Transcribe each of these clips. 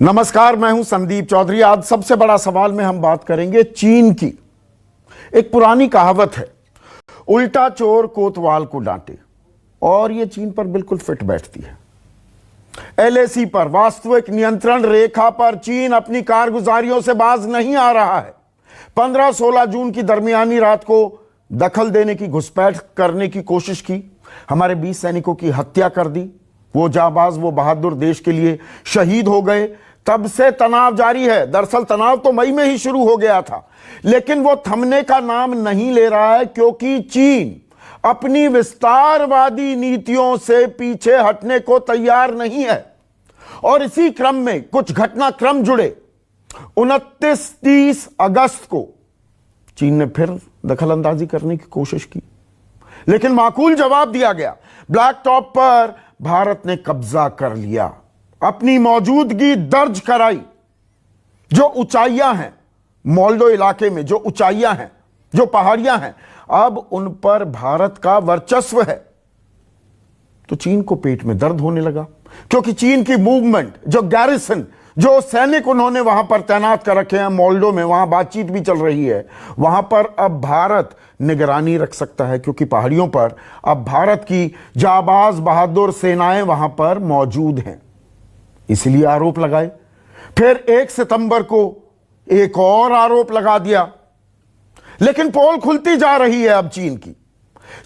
नमस्कार, मैं हूं संदीप चौधरी। आज सबसे बड़ा सवाल में हम बात करेंगे चीन की। एक पुरानी कहावत है, उल्टा चोर कोतवाल को डांटे, और यह चीन पर बिल्कुल फिट बैठती है। एलएसी पर, वास्तविक नियंत्रण रेखा पर चीन अपनी कारगुजारियों से बाज नहीं आ रहा है। 15-16 जून की दरमियानी रात को दखल देने की, घुसपैठ करने की कोशिश की, हमारे 20 सैनिकों की हत्या कर दी। वो जाबाज, वो बहादुर देश के लिए शहीद हो गए। तब से तनाव जारी है। दरअसल तनाव तो मई में ही शुरू हो गया था, लेकिन वो थमने का नाम नहीं ले रहा है, क्योंकि चीन अपनी विस्तारवादी नीतियों से पीछे हटने को तैयार नहीं है। और इसी क्रम में कुछ घटनाक्रम जुड़े। 29-30 अगस्त को चीन ने फिर दखलंदाजी करने की कोशिश की, लेकिन माकूल जवाब दिया गया। ब्लैक टॉप पर भारत ने कब्जा कर लिया, अपनी मौजूदगी दर्ज कराई। जो ऊंचाइयां हैं मोल्डो इलाके में, जो ऊंचाइयां हैं, जो पहाड़ियां हैं, अब उन पर भारत का वर्चस्व है। तो चीन को पेट में दर्द होने लगा, क्योंकि चीन की मूवमेंट, जो गैरिसन, जो सैनिक उन्होंने वहां पर तैनात कर रखे हैं मोल्डो में, वहां बातचीत भी चल रही है, वहां पर अब भारत निगरानी रख सकता है, क्योंकि पहाड़ियों पर अब भारत की जाबाज बहादुर सेनाएं वहां पर मौजूद हैं। इसलिए आरोप लगाए। फिर 1 सितंबर को एक और आरोप लगा दिया। लेकिन पोल खुलती जा रही है अब चीन की।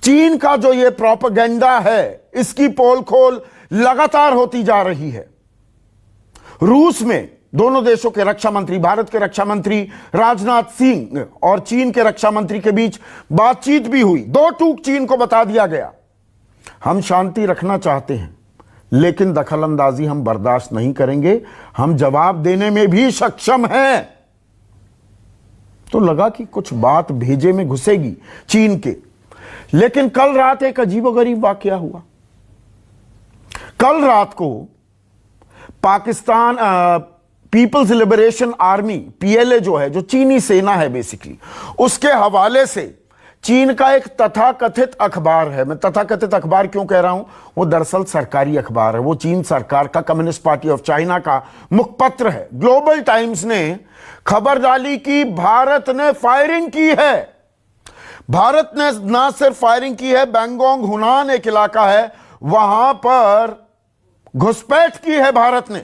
चीन का जो ये प्रोपेगेंडा है, इसकी पोल खोल लगातार होती जा रही है। रूस में दोनों देशों के रक्षा मंत्री, भारत के रक्षा मंत्री राजनाथ सिंह और चीन के रक्षा मंत्री के बीच बातचीत भी हुई। 2 टूक चीन को बता दिया गया, हम शांति रखना चाहते हैं, लेकिन दखलंदाजी हम बर्दाश्त नहीं करेंगे, हम जवाब देने में भी सक्षम हैं। तो लगा कि कुछ बात भेजे में घुसेगी चीन के। लेकिन कल रात एक अजीबोगरीब वाकया हुआ। कल रात को Pakistan people's liberation army, PLA जो है, जो चीनी सेना है बेसिकली, उसके हवाले से चीन का एक तथाकथित अखबार है। मैं तथाकथित अखबार क्यों कह रहा हूं, वो दरअसल सरकारी अखबार है। वो चीन सरकार का, कम्युनिस्ट पार्टी ऑफ चाइना का मुखपत्र है। ग्लोबल टाइम्स ने खबर डाली कि भारत ने फायरिंग की है। भारत ने ना सिर्फ फायरिंग की है, बैंगोंग हुनान एक इलाका है, वहां पर घुसपैठ की है भारत ने।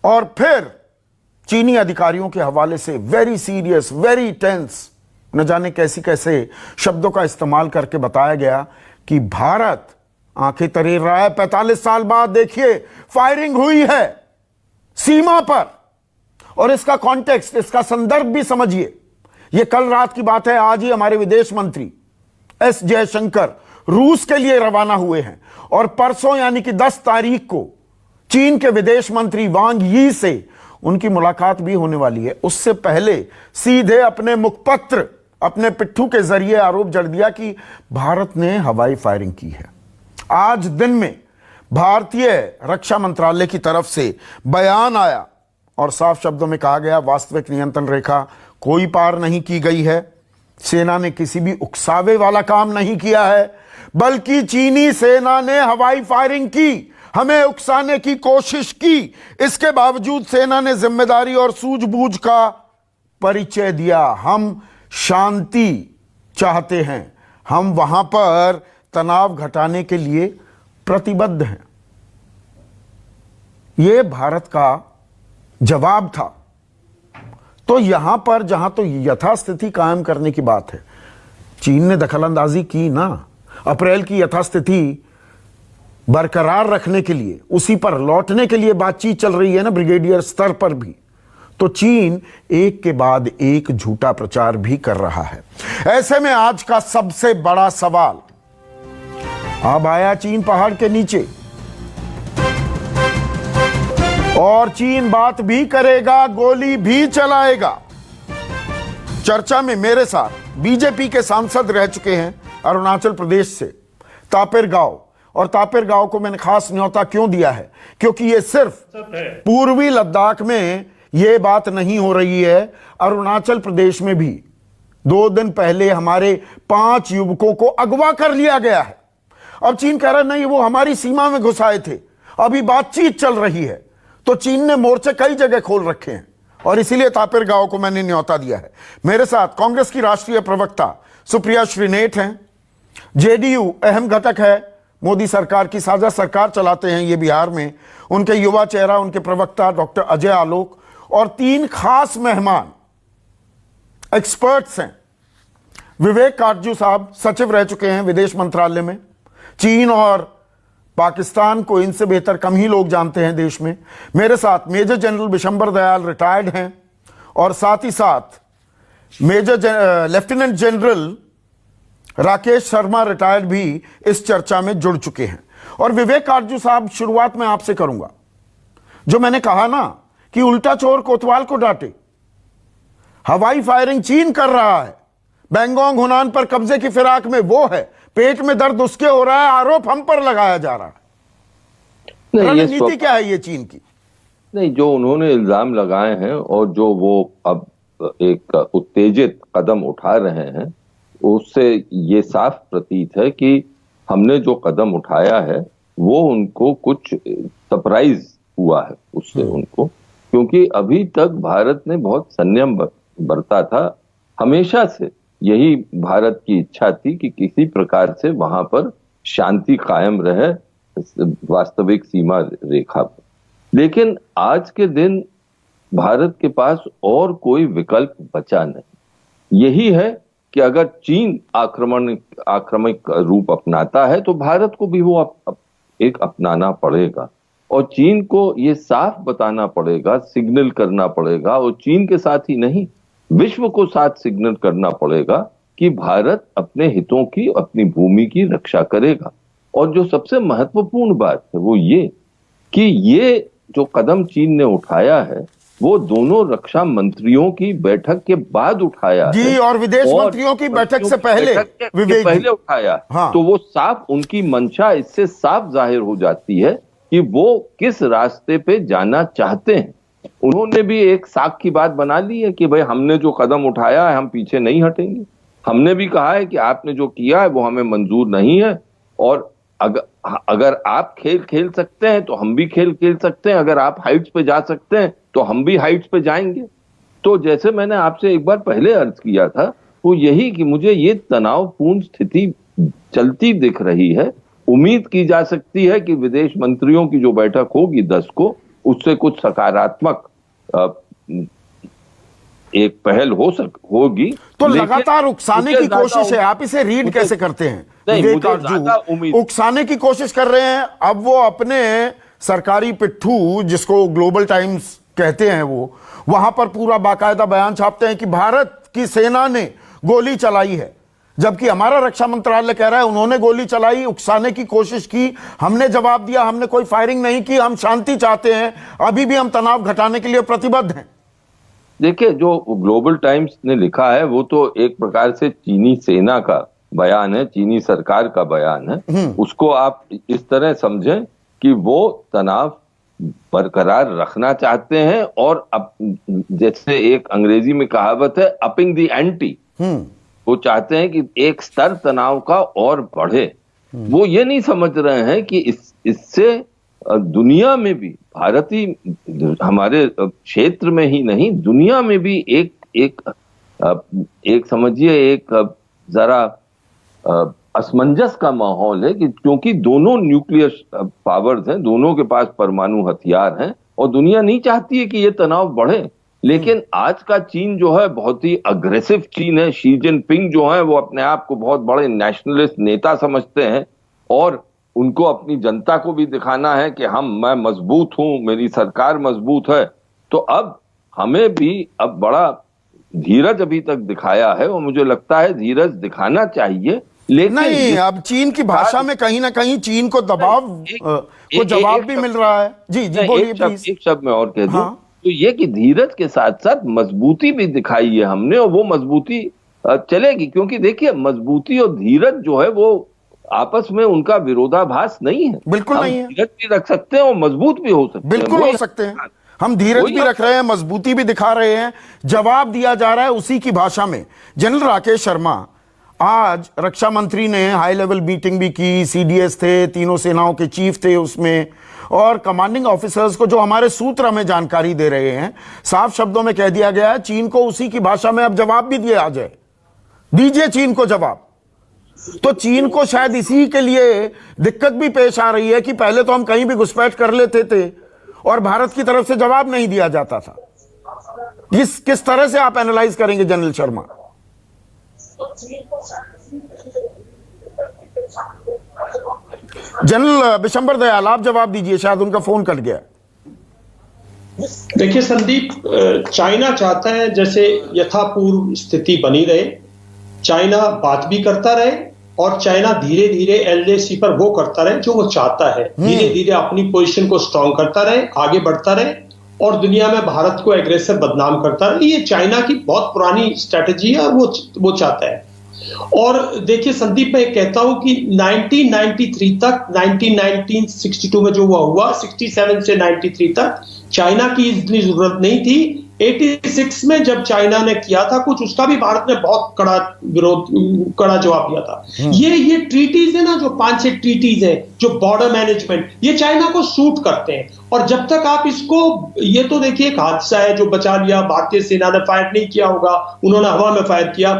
और फिर चीनी अधिकारियों के हवाले से वेरी सीरियस, वेरी टेंस, न जाने कैसी कैसे शब्दों का इस्तेमाल करके बताया गया कि भारत आंखें तरेर रहा है। 45 साल बाद देखिए फायरिंग हुई है सीमा पर। और इसका कॉन्टेक्स्ट, इसका संदर्भ भी समझिए। यह कल रात की बात है। आज ही हमारे विदेश मंत्री एस जयशंकर रूस के लिए रवाना हुए हैं, और परसों यानी कि 10 तारीख को चीन के विदेश मंत्री वांग यी से उनकी मुलाकात भी होने वाली है। उससे पहले सीधे अपने मुखपत्र, अपने पिट्ठू के जरिए आरोप जड़ दिया कि भारत ने हवाई फायरिंग की है। आज दिन में भारतीय रक्षा मंत्रालय की तरफ से बयान आया और साफ शब्दों में कहा गया, वास्तविक नियंत्रण रेखा कोई पार नहीं की गई है। सेना ने किसी भी उकसावे वाला काम नहीं किया है, बल्कि चीनी सेना ने हवाई फायरिंग की, हमें उकसाने की कोशिश की। इसके बावजूद सेना ने जिम्मेदारी और सूझबूझ का परिचय दिया। हम शांति चाहते हैं, हम वहां पर तनाव घटाने के लिए प्रतिबद्ध हैं। यह भारत का जवाब था। तो यहां पर जहां तो यथास्थिति कायम करने की बात है, चीन ने दखलंदाजी की ना। अप्रैल की यथास्थिति बरकरार रखने के लिए, उसी पर लौटने के लिए बातचीत चल रही है ना, ब्रिगेडियर स्तर पर भी। तो चीन एक के बाद एक झूठा प्रचार भी कर रहा है। ऐसे में आज का सबसे बड़ा सवाल अब आया चीन पहाड़ के नीचे, और चीन बात भी करेगा, गोली भी चलाएगा। चर्चा में मेरे साथ बीजेपी के सांसद रह चुके हैं अरुणाचल प्रदेश से तापिर गाव। और तापिर गाव को मैंने खास न्योता क्यों दिया है, क्योंकि यह सिर्फ पूर्वी लद्दाख में यह बात नहीं हो रही है, अरुणाचल प्रदेश में भी 2 दिन पहले हमारे 5 युवकों को अगवा कर लिया गया है। अब चीन कह रहा है नहीं, वो हमारी सीमा में घुस आए थे, अभी बातचीत चल रही है। तो चीन ने मोर्चे कई जगह खोल रखे हैं और इसीलिए तापिर गांव को मैंने न्योता दिया है। मेरे साथ कांग्रेस की राष्ट्रीय प्रवक्ता सुप्रिया श्रीनेठ हैं। जेडीयू अहम घटक है, मोदी सरकार की साझा सरकार चलाते हैं ये बिहार में। उनके युवा चेहरा, उनके प्रवक्ता डॉक्टर अजय आलोक और 3 खास मेहमान एक्सपर्ट्स हैं। विवेक काटजू साहब सचिव रह चुके हैं विदेश मंत्रालय में। चीन और पाकिस्तान को इनसे बेहतर कम ही लोग जानते हैं देश में। मेरे साथ major general Bishambar Dayal retired हैं और साथ ही साथ lieutenant general Rakesh Sharma retired भी इस चर्चा में जुड़ चुके हैं। और विवेक काटजू साहब, शुरुआत में आपसे करूंगा। जो मैंने कहा ना कि उल्टा चोर कोतवाल को डांटे, हवाई फायरिंग चीन कर रहा है, बैंगोंग हुनान पर कब्जे की फिराक में वो है, पेट में दर्द उसके हो रहा है, आरोप हम पर लगाया जा रहा है। रणनीति क्या है ये चीन की? नहीं, जो उन्होंने इल्जाम लगाए हैं और जो वो अब एक उत्तेजित कदम उठा रहे हैं, उससे ये साफ प्रतीत है कि हमने जो कदम उठाया है वो उनको कुछ सरप्राइज हुआ है उससे उनको, क्योंकि अभी तक भारत ने बहुत संयम बरता था। हमेशा से यही भारत की इच्छा थी कि किसी प्रकार से वहां पर शांति कायम रहे वास्तविक सीमा रेखा पर। लेकिन आज के दिन भारत के पास और कोई विकल्प बचा नहीं। यही है कि अगर चीन आक्रामक रूप अपनाता है तो भारत को भी वो एक अपनाना पड़ेगा और चीन को ये साफ बताना पड़ेगा, सिग्नल करना पड़ेगा, और चीन के साथ ही नहीं विश्व को साथ सिग्नल करना पड़ेगा कि भारत अपने हितों की, अपनी भूमि की रक्षा करेगा। और जो सबसे महत्वपूर्ण बात है वो ये कि ये जो कदम चीन ने उठाया है वो दोनों रक्षा मंत्रियों की बैठक के बाद उठाया जी है और विदेश मंत्रियों की बैठक से पहले पहले उठाया। हाँ। तो वो साफ, उनकी मंशा इससे साफ जाहिर हो जाती है कि वो किस रास्ते पे जाना चाहते हैं। उन्होंने भी एक साख की बात बना ली है कि भाई हमने जो कदम उठाया है हम पीछे नहीं हटेंगे। हमने भी कहा है कि आपने जो किया है वो हमें मंजूर नहीं है, और अगर आप खेल सकते हैं तो हम भी खेल सकते हैं, अगर आप हाइट्स पे जा सकते हैं तो हम भी हाइट्स पे जाएंगे। तो जैसे मैंने आपसे एक बार पहले अर्ज किया था वो यही कि मुझे ये तनावपूर्ण स्थिति चलती दिख रही है। उम्मीद की जा सकती है कि विदेश मंत्रियों की जो बैठक होगी 10 को, उससे कुछ सकारात्मक एक पहल होगी। तो लगातार उकसाने की कोशिश है, आप इसे रीड कैसे करते हैं? उकसाने की कोशिश कर रहे हैं। अब वो अपने सरकारी पिट्ठू, जिसको ग्लोबल टाइम्स कहते हैं, वो वहां पर पूरा बाकायदा बयान छापते हैं कि भारत की सेना ने गोली चलाई है, जबकि हमारा रक्षा मंत्रालय कह रहा है उन्होंने गोली चलाई, उकसाने की कोशिश की, हमने जवाब दिया हमने कोई फायरिंग नहीं की, हम शांति चाहते हैं, अभी भी हम तनाव घटाने के लिए प्रतिबद्ध हैं। देखिए, जो ग्लोबल टाइम्स ने लिखा है वो तो एक प्रकार से चीनी सेना का बयान है, चीनी सरकार का बयान है। उसको आप इस तरह समझें कि वो तनाव बरकरार रखना चाहते हैं और जैसे एक अंग्रेजी में कहावत है, अपिंग द एंटी। वो चाहते हैं कि एक स्तर तनाव का और बढ़े। वो ये नहीं समझ रहे हैं कि इससे दुनिया में भी, भारतीय हमारे क्षेत्र में ही नहीं दुनिया में भी एक समझिए एक जरा असमंजस का माहौल है कि क्योंकि दोनों न्यूक्लियर पावर्स हैं, दोनों के पास परमाणु हथियार हैं और दुनिया नहीं चाहती है कि ये तनाव बढ़े। लेकिन आज का चीन जो है बहुत ही अग्रेसिव चीन है। शी जिनपिंग जो है वो अपने आप को बहुत बड़े नेशनलिस्ट नेता समझते हैं और उनको अपनी जनता को भी दिखाना है कि मैं मजबूत हूं, मेरी सरकार मजबूत है। तो अब हमें भी अब बड़ा धीरज अभी तक दिखाया है और मुझे लगता है धीरज दिखाना चाहिए। लेकिन नहीं, अब चीन की भाषा में कहीं ना कहीं चीन को दबाव को जवाब भी मिल रहा है। जी बोलिए प्लीज। एक शब्द मैं और कह दूं तो ये कि धीरज के साथ साथ मजबूती भी दिखाई है हमने, और वो मजबूती चलेगी, क्योंकि देखिए मजबूती और धीरज जो है वो आपस में उनका विरोधाभास नहीं है। बिल्कुल नहीं है। धीरज भी रख सकते हैं और मजबूत भी हो सकते हैं। बिल्कुल हो सकते हैं। हम धीरज भी रख रहे हैं, मजबूती भी दिखा रहे हैं, जवाब दिया जा रहा है उसी की भाषा में। जनरल राकेश शर्मा, आज रक्षा मंत्री ने हाई लेवल मीटिंग भी की, सीडीएस थे, तीनों सेनाओं के चीफ थे उसमें, और कमांडिंग ऑफिसर्स को जो हमारे सूत्र हमें जानकारी दे रहे हैं, साफ शब्दों में कह दिया गया है चीन को उसी की भाषा में अब जवाब भी दिया जाए, दीजिए चीन को जवाब। तो चीन को शायद इसी के लिए दिक्कत भी पेश आ रही है कि पहले तो हम कहीं भी घुसपैठ कर लेते थे और भारत की तरफ से जवाब नहीं दिया जाता था। किस तरह से आप एनालाइज करेंगे जनरल शर्मा? जनरल बिशंबर दयाल, आप जवाब दीजिए, शायद उनका फोन कट गया। देखिए संदीप, चाइना चाहता है जैसे यथापूर्व स्थिति बनी रहे, चाइना बात भी करता रहे और चाइना धीरे धीरे एलएसी पर वो करता रहे जो वो चाहता है, धीरे धीरे अपनी पोजीशन को स्ट्रांग करता रहे, आगे बढ़ता रहे और दुनिया में भारत को एग्रेसर बदनाम करता रहे। ये चाइना की बहुत पुरानी स्ट्रेटजी है और वो चाहता है। और देखिए संदीप, मैं कहता हूं कि 1993 तक, 1962 में जो हुआ 67 से 93 तक चाइना की इतनी जरूरत नहीं थी। 86 में जब चाइना ने किया था कुछ, उसका भी भारत ने बहुत कड़ा जवाब दिया था। ये ट्रीटीज है ना, जो 5-6 ट्रीटीज है, जो बॉर्डर मैनेजमेंट, ये चाइना को सूट करते हैं। और जब तक आप इसको, ये तो देखिए एक हादसा है जो बचा लिया, भारतीय सेना ने फायर नहीं किया होगा, उन्होंने हवा में फायर किया।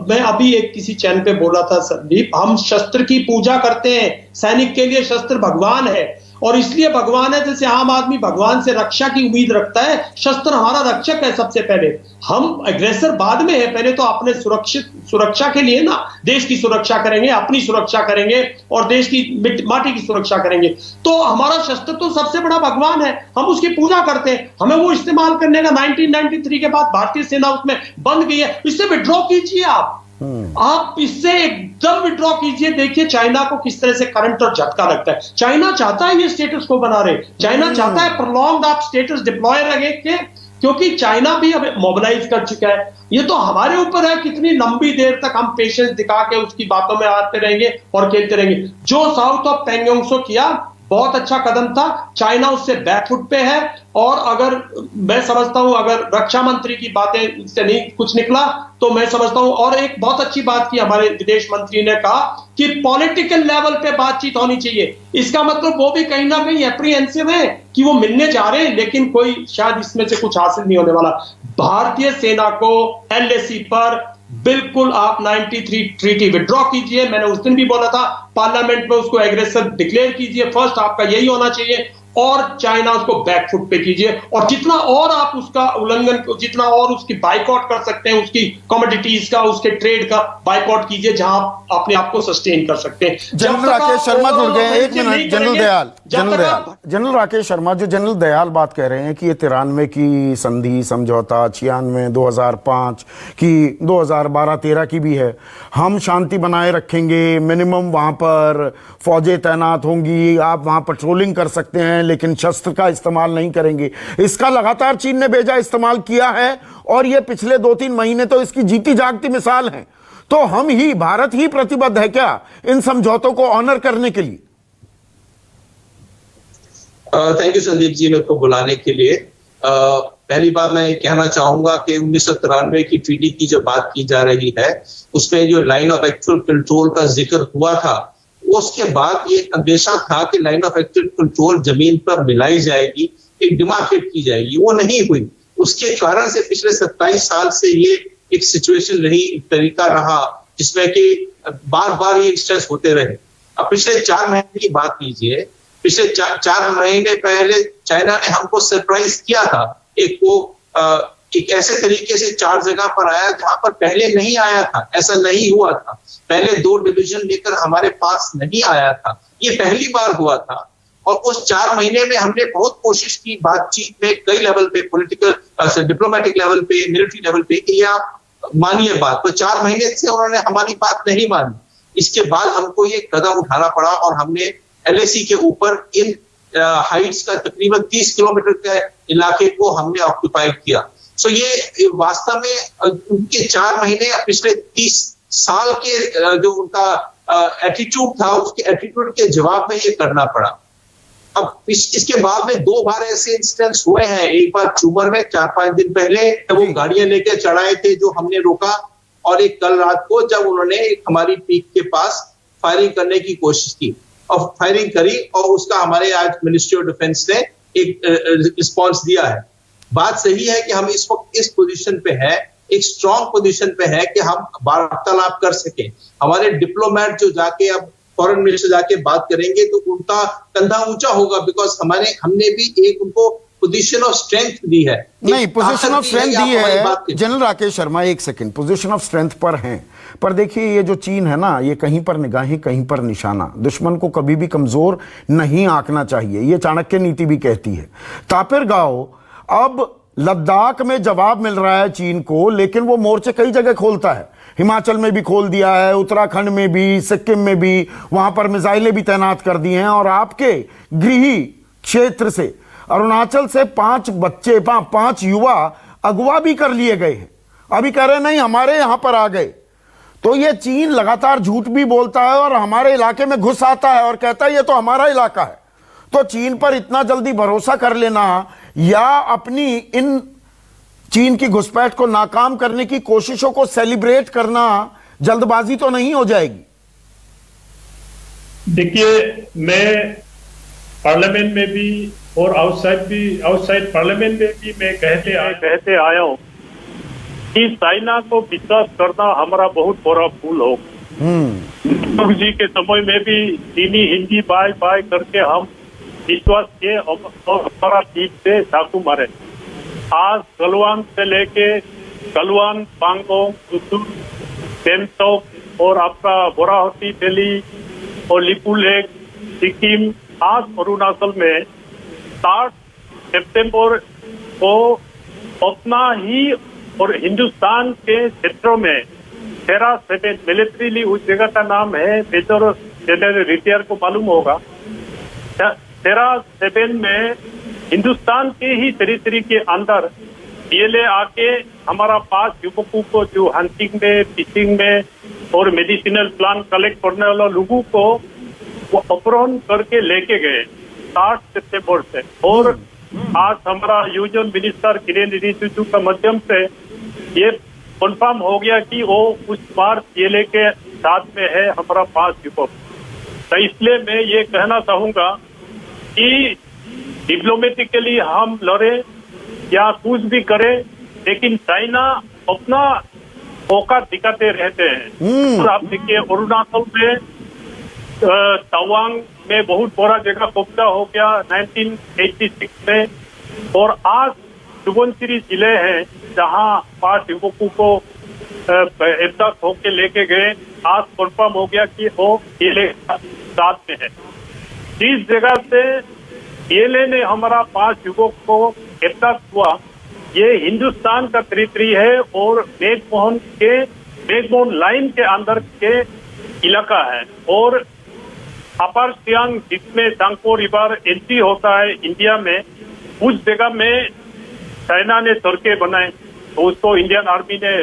मैं अभी एक किसी चैनल पे बोला था संदीप, हम शस्त्र की पूजा करते हैं, सैनिक के लिए शस्त्र भगवान है और इसलिए भगवान है, जैसे आम आदमी भगवान से रक्षा की उम्मीद रखता है, शस्त्र हमारा रक्षक है सबसे पहले। हम एग्रेसर बाद में है, पहले तो अपने सुरक्षा के लिए ना, देश की सुरक्षा करेंगे, अपनी सुरक्षा करेंगे और देश की माटी की सुरक्षा करेंगे। तो हमारा शस्त्र तो सबसे बड़ा भगवान है, हम उसकी पूजा करते हैं, हमें वो इस्तेमाल करने का 1993 के बाद भारतीय सेना उसमें बंद गई है। इससे विड्रॉ कीजिए, आप इससे एकदम विड्रॉ कीजिए। देखिए चाइना को किस तरह से करंट और झटका लगता है। चाइना चाहता है ये स्टेटस को बना रहे, चाइना चाहता है प्रोलॉन्ग्ड आप स्टेटस डिप्लॉय रहे के, क्योंकि चाइना भी अब मोबिलाइज कर चुका है। ये तो हमारे ऊपर है कितनी लंबी देर तक हम पेशेंस दिखा के उसकी बातों में आते रहेंगे और खेलते रहेंगे। जो साउथ ऑफ पेंगोंगसो किया बहुत अच्छा कदम था, चाइना उससे बैकफुट पे है। और अगर मैं समझता हूं, अगर रक्षा मंत्री की बातें से नहीं कुछ निकला तो मैं समझता हूं, और एक बहुत अच्छी बात की हमारे विदेश मंत्री ने कहा कि पॉलिटिकल लेवल पे बातचीत होनी चाहिए। इसका मतलब वो भी कहीं ना कहीं एप्रीहेंसिव है कि वो मिलने जा रहे हैं, लेकिन कोई शायद इसमें से कुछ हासिल नहीं होने वाला। भारतीय सेना को एलएसी पर बिल्कुल आप 93 ट्रीटी विड्रॉ कीजिए। मैंने उस दिन भी बोला था, पार्लियामेंट में उसको एग्रेसर डिक्लेयर कीजिए, फर्स्ट आपका यही होना चाहिए, और चाइना उसको बैकफुट पे कीजिए। और जितना और आप उसका उल्लंघन, जितना और उसकी बाइकआउट कर सकते हैं, उसकी कमोडिटीज का, उसके ट्रेड का बाइकआउट कीजिए, जहां आप अपने आप को सस्टेन कर सकते हैं। जनरल राकेश शर्मा जुड़ गए हैं, एक मिनट। जनरल राकेश शर्मा, जो जनरल दयाल बात कह रहे हैं कि ये 93 की संधि समझौता, 96, 2005 की, 2012-13 की भी है, हम शांति बनाए रखेंगे, मिनिमम वहां पर फौजें तैनात होंगी, आप वहां पेट्रोलिंग कर सकते हैं लेकिन शस्त्र का इस्तेमाल नहीं करेंगे। इसका लगातार चीन ने बेजा इस्तेमाल किया है और ये पिछले 2-3 महीने तो इसकी जीती जागती मिसाल है। तो हम ही, भारत ही प्रतिबद्ध है क्या इन समझौतों को ऑनर करने के लिए? थैंक यू संदीप जी मेरे को बुलाने के लिए। पहली बार मैं कहना चाहूंगा कि 1993 की ट्रीटी की जो बात की जा रही है, उसमें जो लाइन ऑफ एक्चुअल कंट्रोल का जिक्र हुआ था, उसके बाद ये अंदेशा था कि लाइन ऑफ एक्चुअल कंट्रोल जमीन पर मिलाई जाएगी, एक डिमार्केट की जाएगी, वो नहीं हुई। उसके कारण से पिछले 27 साल से ये एक सिचुएशन रही, एक तरीका रहा जिसमें कि बार बार ये स्ट्रेस होते रहे। अब पिछले 4 महीने की बात कीजिए, पिछले 4 महीने पहले चाइना ने हमको सरप्राइज किया था। एक ऐसे तरीके से 4 जगह पर आया जहां पर पहले नहीं आया था, ऐसा नहीं हुआ था। पहले 2 डिवीजन लेकर हमारे पास नहीं आया था, ये पहली बार हुआ था। और उस 4 महीने में हमने बहुत कोशिश की बातचीत में, कई लेवल पे, पॉलिटिकल, डिप्लोमेटिक लेवल पे, मिलिट्री लेवल पे, कि आप मानिए बात। तो 4 महीने से उन्होंने हमारी बात नहीं मानी। इसके बाद हमको ये कदम उठाना पड़ा और हमने एलएसी के ऊपर इन हाइट्स का तकरीबन 30 किलोमीटर के इलाके को हमने ऑक्यूपाई किया। सो ये वास्तव में उनके 4 महीने पिछले 30 साल के जो उनका एटीट्यूड था, उसके एटीट्यूड के जवाब में ये करना पड़ा। अब इसके बाद में 2 बार ऐसे इंसिडेंट्स हुए हैं। एक बार चूमर में 4-5 दिन पहले वो गाड़ियां लेके चढ़ाए थे जो हमने रोका, और एक कल रात को जब उन्होंने एक हमारी पीक के पास फायरिंग करने की कोशिश की और फायरिंग करी और उसका हमारे आज मिनिस्ट्री ऑफ डिफेंस ने एक रिस्पॉन्स दिया है। बात सही है कि हम इस वक्त इस पोजीशन पे है, एक स्ट्रांग पोजीशन पे है कि हम वार्तालाप कर सकें। हमारे डिप्लोमेट जो जाके अब फॉरेन मिनिस्टर जाके बात करेंगे तो उनका कंधा ऊंचा होगा, बिकॉज हमने भी एक उनको पोजीशन ऑफ स्ट्रेंथ दी है। नहीं, पोजीशन ऑफ स्ट्रेंथ दी है जनरल राकेश शर्मा, एक सेकंड, पोजीशन ऑफ स्ट्रेंथ पर हैं, पर देखिए ये जो चीन है ना, ये कहीं पर निगाहें कहीं पर निशाना। दुश्मन को कभी भी कमजोर नहीं आंकना चाहिए, ये चाणक्य नीति भी कहती है। तापिर गाओ, अब लद्दाख में जवाब मिल रहा है चीन को, लेकिन वो मोर्चे कई जगह खोलता है। हिमाचल में भी खोल दिया है, उत्तराखंड में भी, सिक्किम में भी, वहां पर मिसाइलें भी तैनात कर दी हैं। और आपके गृही क्षेत्र से अरुणाचल से 5 बच्चे, 5 युवा अगवा भी कर लिए गए हैं। अभी कह रहे नहीं हमारे यहां पर आ गए। तो ये चीन लगातार झूठ भी बोलता है और हमारे इलाके में घुस आता है और कहता है ये तो हमारा इलाका है। तो चीन पर इतना जल्दी भरोसा कर लेना या अपनी इन चीन की घुसपैठ को नाकाम करने की कोशिशों को सेलिब्रेट करना जल्दबाजी तो नहीं हो जाएगी? देखिए, मैं पार्लियामेंट में भी और आउटसाइड पार्लियामेंट में भी मैं कहते आया हूँ कि चाइना को विश्वास करना हमारा बहुत बड़ा भूल हो। जी के समय में भी चीनी हिंदी बाय बाय करके हम विश्वास किए और हमारा पीठ से चाकू मारे। आज गलवान से लेके गलवान, पांगोंग, सुसुल, पेमटोक और आपका बोराहटी वैली और लिपुलेक, सिक्किम, आज अरुणाचल में 7 सितंबर को अपना ही और हिंदुस्तान के क्षेत्रों में 13-7 मिलिट्रीली उस जगह का नाम है, मेजर जनरल रिटायर को मालूम होगा। 13-7 में हिंदुस्तान के ही टेरिटरी के अंदर पीएलए आके हमारा 5 युवकों को जो हंटिंग में, फिशिंग में और मेडिसिनल प्लांट कलेक्ट करने वाला लोगों को वो अपहरण करके लेके गए 7 सितंबर से। और आज हमारा यूनियन मिनिस्टर किरेन रिजिजू का माध्यम से ये कंफर्म हो गया कि वो उस बार पीएलए के साथ में है हमारा 5 युवक। तो इसलिए मैं ये कहना चाहूंगा कि डिप्लोमेटिकली हम लड़े या कुछ भी करें, लेकिन चाइना अपना औकात दिखाते रहते हैं। और आप देखिए अरुणाचल में तवांग में बहुत बड़ा जगह कब्जा हो गया 1986 में, और आज सुबनसिरी जिले हैं जहां 5 युवकों को एहसास होके लेके गए। आज कंफर्म हो गया कि वो पीएलए साथ में है। इस जगह से पीएलए ने हमारा 5 युवक को एहसास हुआ ये हिंदुस्तान का टेरिटरी है और मैकमोहन लाइन के अंदर के इलाका है। और अपर सियांग जिसमें सांगपो रिवर एंट्री होता है इंडिया में, उस जगह में चाइना ने सड़कें बनाए तो उसको इंडियन आर्मी ने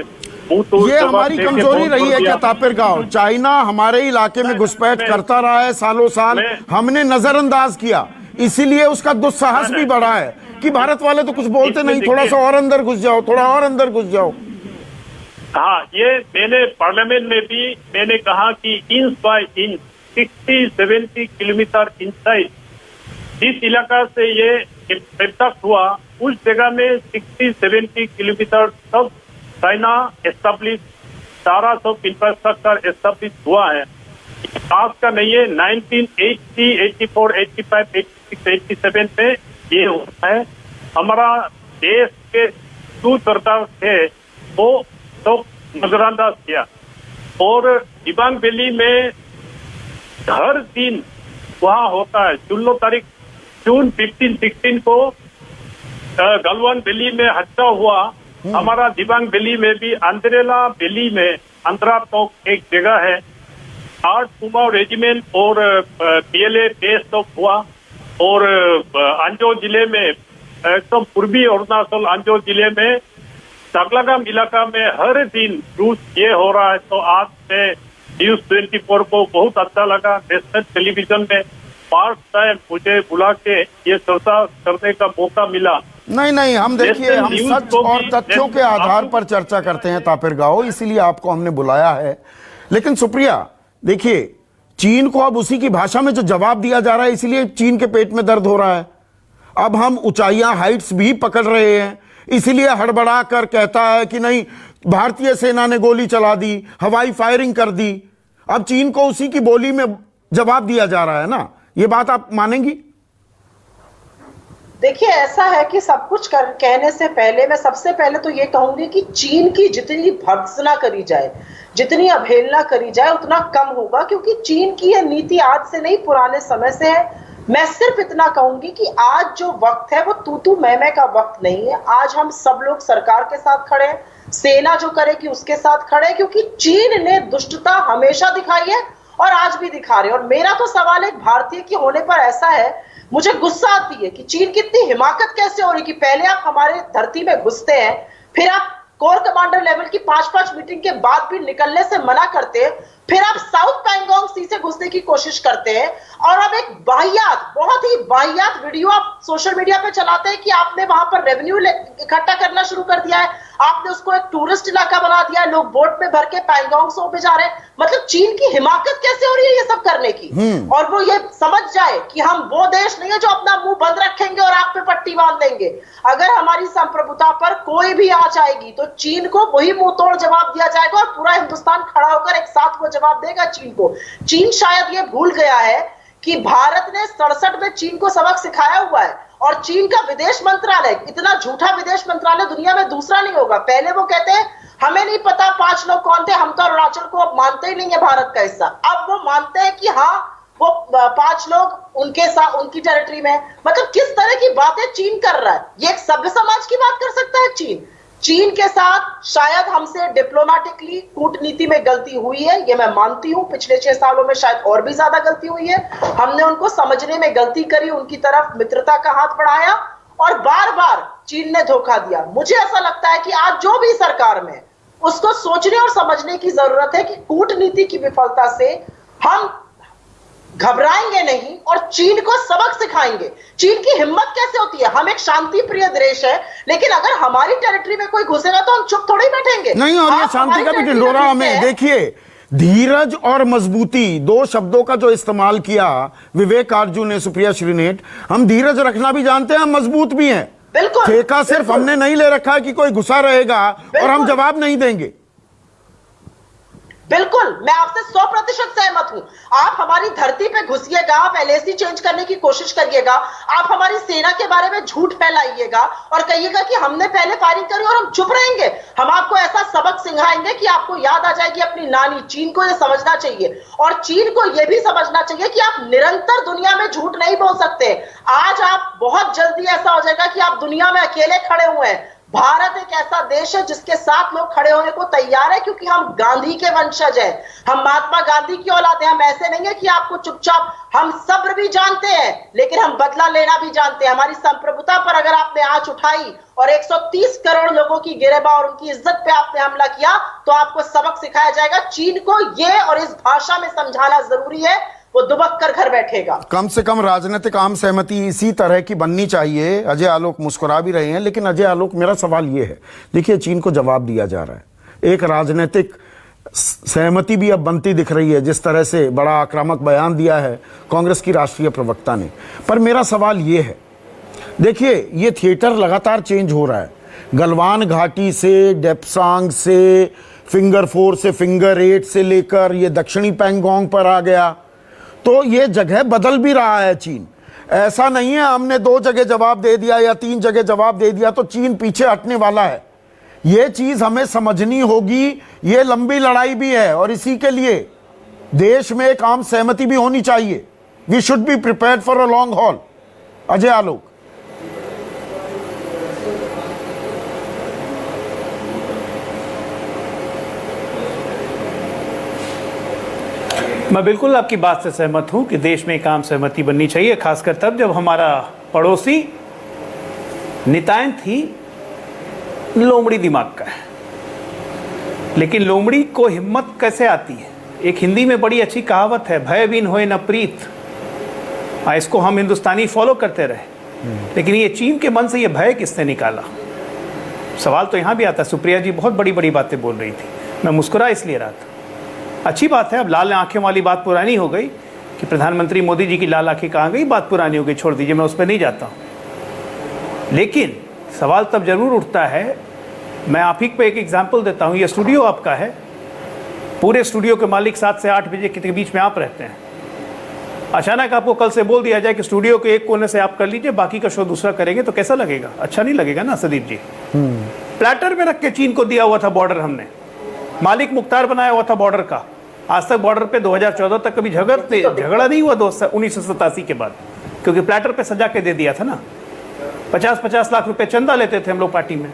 ये हमारी कमजोरी रही है क्या तापिर गाँव? चाइना हमारे इलाके में घुसपैठ करता रहा है सालों साल, हमने नजरअंदाज किया, इसीलिए उसका दुस्साहस भी बढ़ा है कि भारत वाले तो कुछ बोलते नहीं, थोड़ा सा और अंदर घुस जाओ, थोड़ा और अंदर घुस जाओ। हाँ, ये मैंने पार्लियामेंट में भी मैंने कहा कि inch by inch 60-70 kilometre inside जिस इलाका से ये एहसास हुआ उस जगह में 60-70 किलोमीटर तक चाइना एस्टेब्लिश सारा सब इंफ्रास्ट्रक्चर एस्टेब्लिश हुआ है। आज का नहीं है, 1980, 84, 85, 86, 87 में ये हुआ है। हमारा देश के जो सरकार थे वो तो नजरअंदाज किया। और दिबांग वैली में हर दिन वहाँ होता है। 16 तारीख जून 15-16 को गलवान वैली में हादसा हुआ। हमारा दिबांग वैली में भी अंद्रेला वैली में अंतरा टॉक एक जगह है, 8 कुमाऊं रेजिमेंट और पीएलए बेस तक हुआ। और अंजो जिले में एकदम पूर्वी अरुणाचल अंजो जिले में चाकलागाम इलाका में हर दिन रूस ये हो रहा है। तो आज में न्यूज 24 को बहुत अच्छा लगा, नेशनल टेलीविजन में फर्स्ट टाइम मुझे बुला के ये चर्चा करने का मौका मिला नहीं नहीं, हम देखिए, हम सच और तथ्यों के आधार पर चर्चा करते हैं तापिर गाओ, इसीलिए आपको हमने बुलाया है। लेकिन सुप्रिया देखिए, चीन को अब उसी की भाषा में जो जवाब दिया जा रहा है, इसीलिए चीन के पेट में दर्द हो रहा है। अब हम ऊंचाइयां, हाइट्स भी पकड़ रहे हैं, इसीलिए हड़बड़ा कर कहता है कि नहीं, भारतीय सेना ने गोली चला दी, हवाई फायरिंग कर दी। अब चीन को उसी की बोली में जवाब दिया जा रहा है ना, ये बात आप मानेंगी? देखिए, ऐसा है कि सब कुछ कहने से पहले मैं सबसे पहले तो ये कहूंगी कि चीन की जितनी भर्त्सना करी जाए, जितनी अवहेलना करी जाए, उतना कम होगा, क्योंकि चीन की यह नीति आज से नहीं, पुराने समय से है। मैं सिर्फ इतना कहूंगी कि आज जो वक्त है वो तू मैं का वक्त नहीं है। आज हम सब लोग सरकार के साथ खड़े हैं, सेना जो करेगी उसके साथ खड़े हैं, क्योंकि चीन ने दुष्टता हमेशा दिखाई है और आज भी दिखा रहे हैं। और मेरा तो सवाल एक भारतीय के होने पर ऐसा है, मुझे गुस्सा आती है कि चीन की इतनी हिमाकत कैसे हो रही कि पहले आप हमारे धरती में घुसते हैं, फिर आप कोर कमांडर लेवल की 5-5 मीटिंग के बाद भी निकलने से मना करते हैं, फिर आप साउथ पैंगोंग सी से घुसने की कोशिश करते हैं, और अब एक वाहियात, बहुत ही वाहियात वीडियो आप सोशल मीडिया पे चलाते हैं कि आपने वहां पर रेवेन्यू इकट्ठा करना शुरू कर दिया है, आपने उसको एक टूरिस्ट इलाका बना दिया है, लोग बोट में भर के पैंगोंग सो पे जा रहे हैं। मतलब चीन की हिमाकत कैसे हो रही है ये सब करने की, और वो ये समझ जाए कि हम वो देश नहीं है जो अपना मुंह बंद रखेंगे और आंख पे पट्टी बांध देंगे। अगर हमारी संप्रभुता पर कोई भी आंच आएगी तो चीन को वही मुंह तोड़ जवाब दिया जाएगा, और पूरा हिंदुस्तान खड़ा होकर एक साथ वो जवाब देगा चीन को। चीन शायद ये भूल गया है कि भारत ने 67 में चीन को सबक सिखाया हुआ है, और चीन का विदेश मंत्रालय, इतना झूठा विदेश मंत्रालय दुनिया में दूसरा नहीं होगा। पहले वो कहते हैं हमें नहीं पता 5 लोग कौन थे, हम तो अरुणाचल को अब मानते ही नहीं है भारत का हिस्सा। अब वो मानते हैं कि हाँ, वो 5 लोग उनके साथ, उनकी टेरिटरी में। मतलब किस तरह की बातें चीन कर रहा है, ये एक सभ्य समाज की बात कर सकता है चीन? चीन के साथ शायद हमसे डिप्लोमेटिकली, कूटनीति में गलती हुई है, ये मैं मानती हूं। पिछले 6 सालों में शायद और भी ज्यादा गलती हुई है। हमने उनको समझने में गलती करी, उनकी तरफ मित्रता का हाथ बढ़ाया, और बार बार चीन ने धोखा दिया। मुझे ऐसा लगता है कि आज जो भी सरकार में, उसको सोचने और समझने की जरूरत है कि कूटनीति की विफलता से हम घबराएंगे नहीं और चीन को सबक सिखाएंगे। चीन की हिम्मत कैसे होती है? हम एक शांति प्रिय देश है, लेकिन अगर हमारी टेरिटरी में कोई घुसेगा तो हम चुप थोड़ी बैठेंगे। नहीं, और ये शांति का भी ढिंढोरा हमें, देखिए, धीरज और मजबूती, 2 शब्दों का जो इस्तेमाल किया विवेक आरजू ने, सुप्रिया श्रीनेट, हम धीरज रखना भी जानते हैं, हम मजबूत भी हैं। बिल्कुल, ठेका सिर्फ हमने नहीं ले रखा है कि कोई घुसा रहेगा और हम जवाब नहीं देंगे। बिल्कुल, मैं आपसे 100% सहमत हूं। आप हमारी धरती पे घुसिएगा, आप LAC चेंज करने की कोशिश करिएगा, आप हमारी सेना के बारे में झूठ फैलाइएगा और कहिएगा कि हमने पहले फायरिंग करी और हम चुप रहेंगे। हम आपको ऐसा सबक सिखाएंगे कि आपको याद आ जाएगी अपनी नानी। चीन को यह समझना चाहिए, और चीन को यह भी समझना चाहिए कि आप निरंतर दुनिया में झूठ नहीं बोल सकते। आज आप, बहुत जल्दी ऐसा हो जाएगा कि आप दुनिया में अकेले खड़े हुए हैं। भारत एक ऐसा देश है जिसके साथ लोग खड़े होने को तैयार है, क्योंकि हम गांधी के वंशज हैं, हम महात्मा गांधी की औलाद हैं। हम ऐसे नहीं है कि आपको चुपचाप, हम सब्र भी जानते हैं, लेकिन हम बदला लेना भी जानते हैं। हमारी संप्रभुता पर अगर आपने आंच उठाई और 130 करोड़ लोगों की गिरेबान और उनकी इज्जत पे आपने हमला किया, तो आपको सबक सिखाया जाएगा। चीन को ये और इस भाषा में समझाना जरूरी है, वो दुबक कर घर बैठेगा। कम से कम राजनीतिक आम सहमति इसी तरह की बननी चाहिए। अजय आलोक मुस्कुरा भी रहे हैं, लेकिन अजय आलोक, मेरा सवाल ये है, देखिए, चीन को जवाब दिया जा रहा है, एक राजनीतिक सहमति भी अब बनती दिख रही है, जिस तरह से बड़ा आक्रामक बयान दिया है कांग्रेस की राष्ट्रीय प्रवक्ता ने। पर मेरा सवाल ये है, देखिए, ये थिएटर लगातार चेंज हो रहा है, गलवान घाटी से, डेप्सांग से, फिंगर 4 से फिंगर 8 से लेकर ये दक्षिणी पैंगोंग पर आ गया, तो ये जगह बदल भी रहा है चीन। ऐसा नहीं है हमने 2 जगह जवाब दे दिया या 3 जगह जवाब दे दिया तो चीन पीछे हटने वाला है। ये चीज हमें समझनी होगी, ये लंबी लड़ाई भी है, और इसी के लिए देश में एक आम सहमति भी होनी चाहिए। We should be prepared for a long haul. Ajay Alok. मैं बिल्कुल आपकी बात से सहमत हूं कि देश में एक आम सहमति बननी चाहिए, खासकर तब जब हमारा पड़ोसी नितायन थी लोमड़ी दिमाग का है। लेकिन लोमड़ी को हिम्मत कैसे आती है? एक हिंदी में बड़ी अच्छी कहावत है, भय बिन होए न प्रीत। इसको हम हिंदुस्तानी फॉलो करते रहे। लेकिन ये चीन के मन से ये भय किसने निकाला? सवाल तो यहां भी आता है। सुप्रिया जी बहुत बड़ी बड़ी बातें बोल रही थी, मैं मुस्कुरा इसलिए रहा था। अच्छी बात है, अब लाल आंखें वाली बात पुरानी हो गई कि प्रधानमंत्री मोदी जी की लाल आंखें कहाँ गई, बात पुरानी हो गई, छोड़ दीजिए, मैं उस पर नहीं जाता हूं। लेकिन सवाल तब जरूर उठता है, मैं आप ही पे एक एग्जाम्पल देता हूं। ये स्टूडियो आपका है, पूरे स्टूडियो के मालिक 7 से 8 बजे के बीच में आप रहते हैं। अचानक आपको कल से बोल दिया जाए कि स्टूडियो के एक कोने से आप कर लीजिए, बाकी का शो दूसरा करेंगे, तो कैसा लगेगा? अच्छा नहीं लगेगा ना सदीप जी। प्लेटर में रख के चीन को दिया हुआ था बॉर्डर, हमने मालिक मुख्तार बनाया हुआ था बॉर्डर का। आज तक बॉर्डर पे 2014 तक कभी झगड़ा नहीं हुआ 1987 के बाद, क्योंकि प्लेटर पे सजा के दे दिया था ना। 50-50 लाख रुपए चंदा लेते थे हम लोग पार्टी में।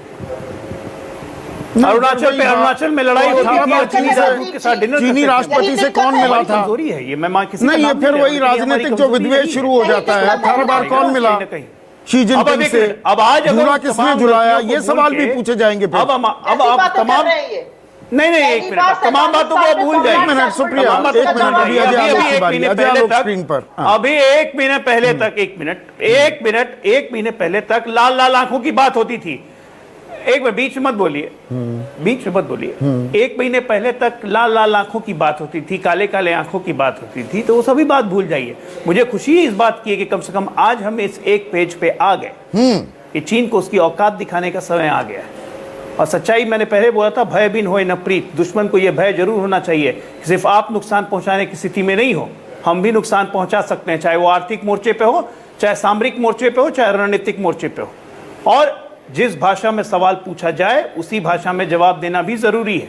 अरुणाचल में लड़ाई होती थी, चीनी राष्ट्रपति से कौन मिला था? कमजोरी है ये, मैं किसी नहीं, ये फिर वही राजनीतिक जो विद्वेष शुरू हो जाता है। हर बार कौन मिला शी जिनपिंग से? अब आज झूला किसने झुलाया, ये सवाल भी पूछे जाएंगे। अब तमाम नहीं एक मिनट, तमाम बातों को भूल जाए। एक मिनट सुप्रिया, एक मिनट, अभी स्क्रीन पर अभी 1 महीने पहले तक, 1 महीने पहले तक लाल लाल आंखों की बात होती थी। एक मिनट, बीच में मत बोलिए, 1 महीने पहले तक लाल लाल आंखों की बात होती थी, काले काले आंखों की बात होती थी, तो वो सभी बात भूल जाइए। मुझे खुशी इस बात की है कि कम से कम आज हम इस एक पेज पे आ गए कि चीन को उसकी औकात दिखाने का समय आ गया है। और सच्चाई मैंने पहले बोला था, भय बिन होए न प्रीत। दुश्मन को यह भय जरूर होना चाहिए कि सिर्फ आप नुकसान पहुंचाने की स्थिति में नहीं हो, हम भी नुकसान पहुंचा सकते हैं, चाहे वो आर्थिक मोर्चे पे हो, चाहे सामरिक मोर्चे पे हो, चाहे रणनीतिक मोर्चे पे हो। और जिस भाषा में सवाल पूछा जाए उसी भाषा में जवाब देना भी जरूरी है।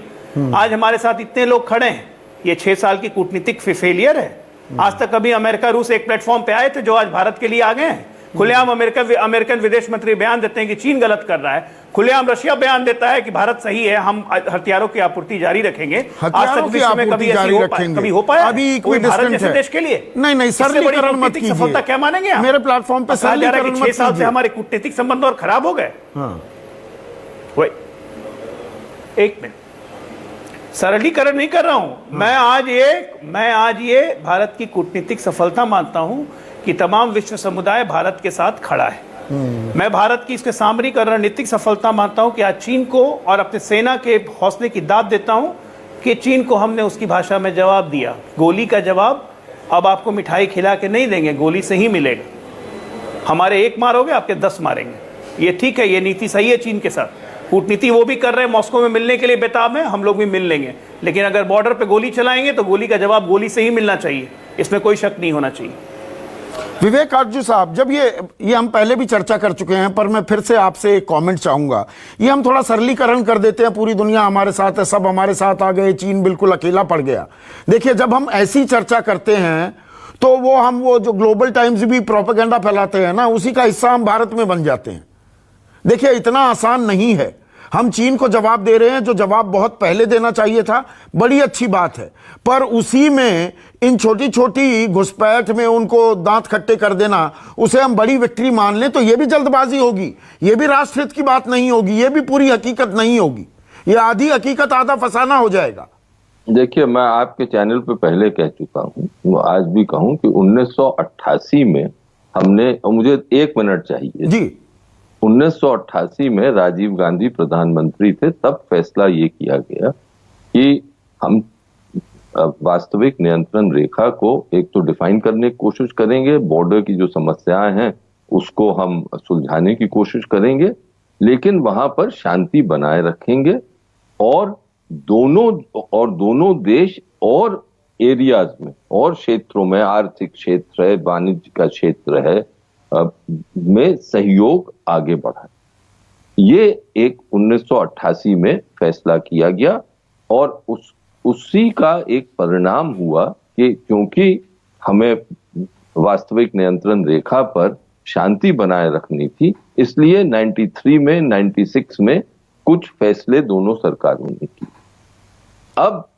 आज हमारे साथ इतने लोग खड़े हैं, ये 6 साल की कूटनीतिक फेलियर है। आज तक कभी अमेरिका रूस एक प्लेटफॉर्म पे आए थे जो आज भारत के लिए आ गए हैं? खुलेआम अमेरिकन विदेश मंत्री बयान देते हैं कि चीन गलत कर रहा है, खुलेआम रशिया बयान देता है कि भारत सही है, हम हथियारों की आपूर्ति जारी रखेंगे। आज तक विश्व में कभी हो पाया? अभी भारत जैसे देश के लिए नहीं, सरलीकरण मत कीजिए। सफलता क्या मानेंगे आप? मेरे प्लेटफॉर्म पे 6 साल से हमारे कूटनीतिक संबंध और खराब हो गए। एक मिनट, सरलीकरण नहीं कर रहा हूं मैं आज ये भारत की कूटनीतिक सफलता मानता हूं कि तमाम विश्व समुदाय भारत के साथ खड़ा है। मैं भारत की इसके सामरिक और रणनीतिक सफलता मानता हूं कि आज चीन को और अपने सेना के हौसले की दाद देता हूं कि चीन को हमने उसकी भाषा में जवाब दिया। गोली का जवाब अब आपको मिठाई खिला के नहीं देंगे, गोली से ही मिलेगा। हमारे 1 मारोगे, आपके 10 मारेंगे। ये ठीक है, ये नीति सही है चीन के साथ। कूटनीति वो भी कर रहे हैं, मॉस्को में मिलने के लिए बेताब है, हम लोग भी मिल लेंगे। लेकिन अगर बॉर्डर पे गोली चलाएंगे तो गोली का जवाब गोली से ही मिलना चाहिए, इसमें कोई शक नहीं होना चाहिए। विवेक आर्जू साहब, जब ये हम पहले भी चर्चा कर चुके हैं, पर मैं फिर से आपसे एक कमेंट चाहूंगा। ये हम थोड़ा सरलीकरण कर देते हैं, पूरी दुनिया हमारे साथ है, सब हमारे साथ आ गए, चीन बिल्कुल अकेला पड़ गया। देखिए, जब हम ऐसी चर्चा करते हैं तो वो जो ग्लोबल टाइम्स भी प्रोपेगेंडा फैलाते हैं ना, उसी का हिस्सा हम भारत में बन जाते हैं। देखिए, इतना आसान नहीं है। हम चीन को जवाब दे रहे हैं, जो जवाब बहुत पहले देना चाहिए था, बड़ी अच्छी बात है, पर उसी में इन छोटी छोटी घुसपैठ में उनको दांत खट्टे कर देना, उसे हम बड़ी विक्ट्री मान लें तो यह भी जल्दबाजी होगी, यह भी राष्ट्रहित की बात नहीं होगी, यह भी पूरी हकीकत नहीं होगी, यह आधी हकीकत आधा फसाना हो जाएगा। देखिए, मैं आपके चैनल पे पहले कह चुका हूं, आज भी कहूं कि 1988 में हमने, मुझे 1 मिनट चाहिए जी, 1988 में राजीव गांधी प्रधानमंत्री थे, तब फैसला ये किया गया कि हम वास्तविक नियंत्रण रेखा को एक तो डिफाइन करने की कोशिश करेंगे, बॉर्डर की जो समस्याएं हैं उसको हम सुलझाने की कोशिश करेंगे, लेकिन वहां पर शांति बनाए रखेंगे और दोनों देश और एरियाज में और क्षेत्रों में, आर्थिक क्षेत्र है, वाणिज्य का क्षेत्र है, में सहयोग आगे बढ़ा। ये एक 1988 में फैसला किया गया और उसी का एक परिणाम हुआ कि क्योंकि हमें वास्तविक नियंत्रण रेखा पर शांति बनाए रखनी थी, इसलिए 93 में 96 में कुछ फैसले दोनों सरकारों ने किए। अब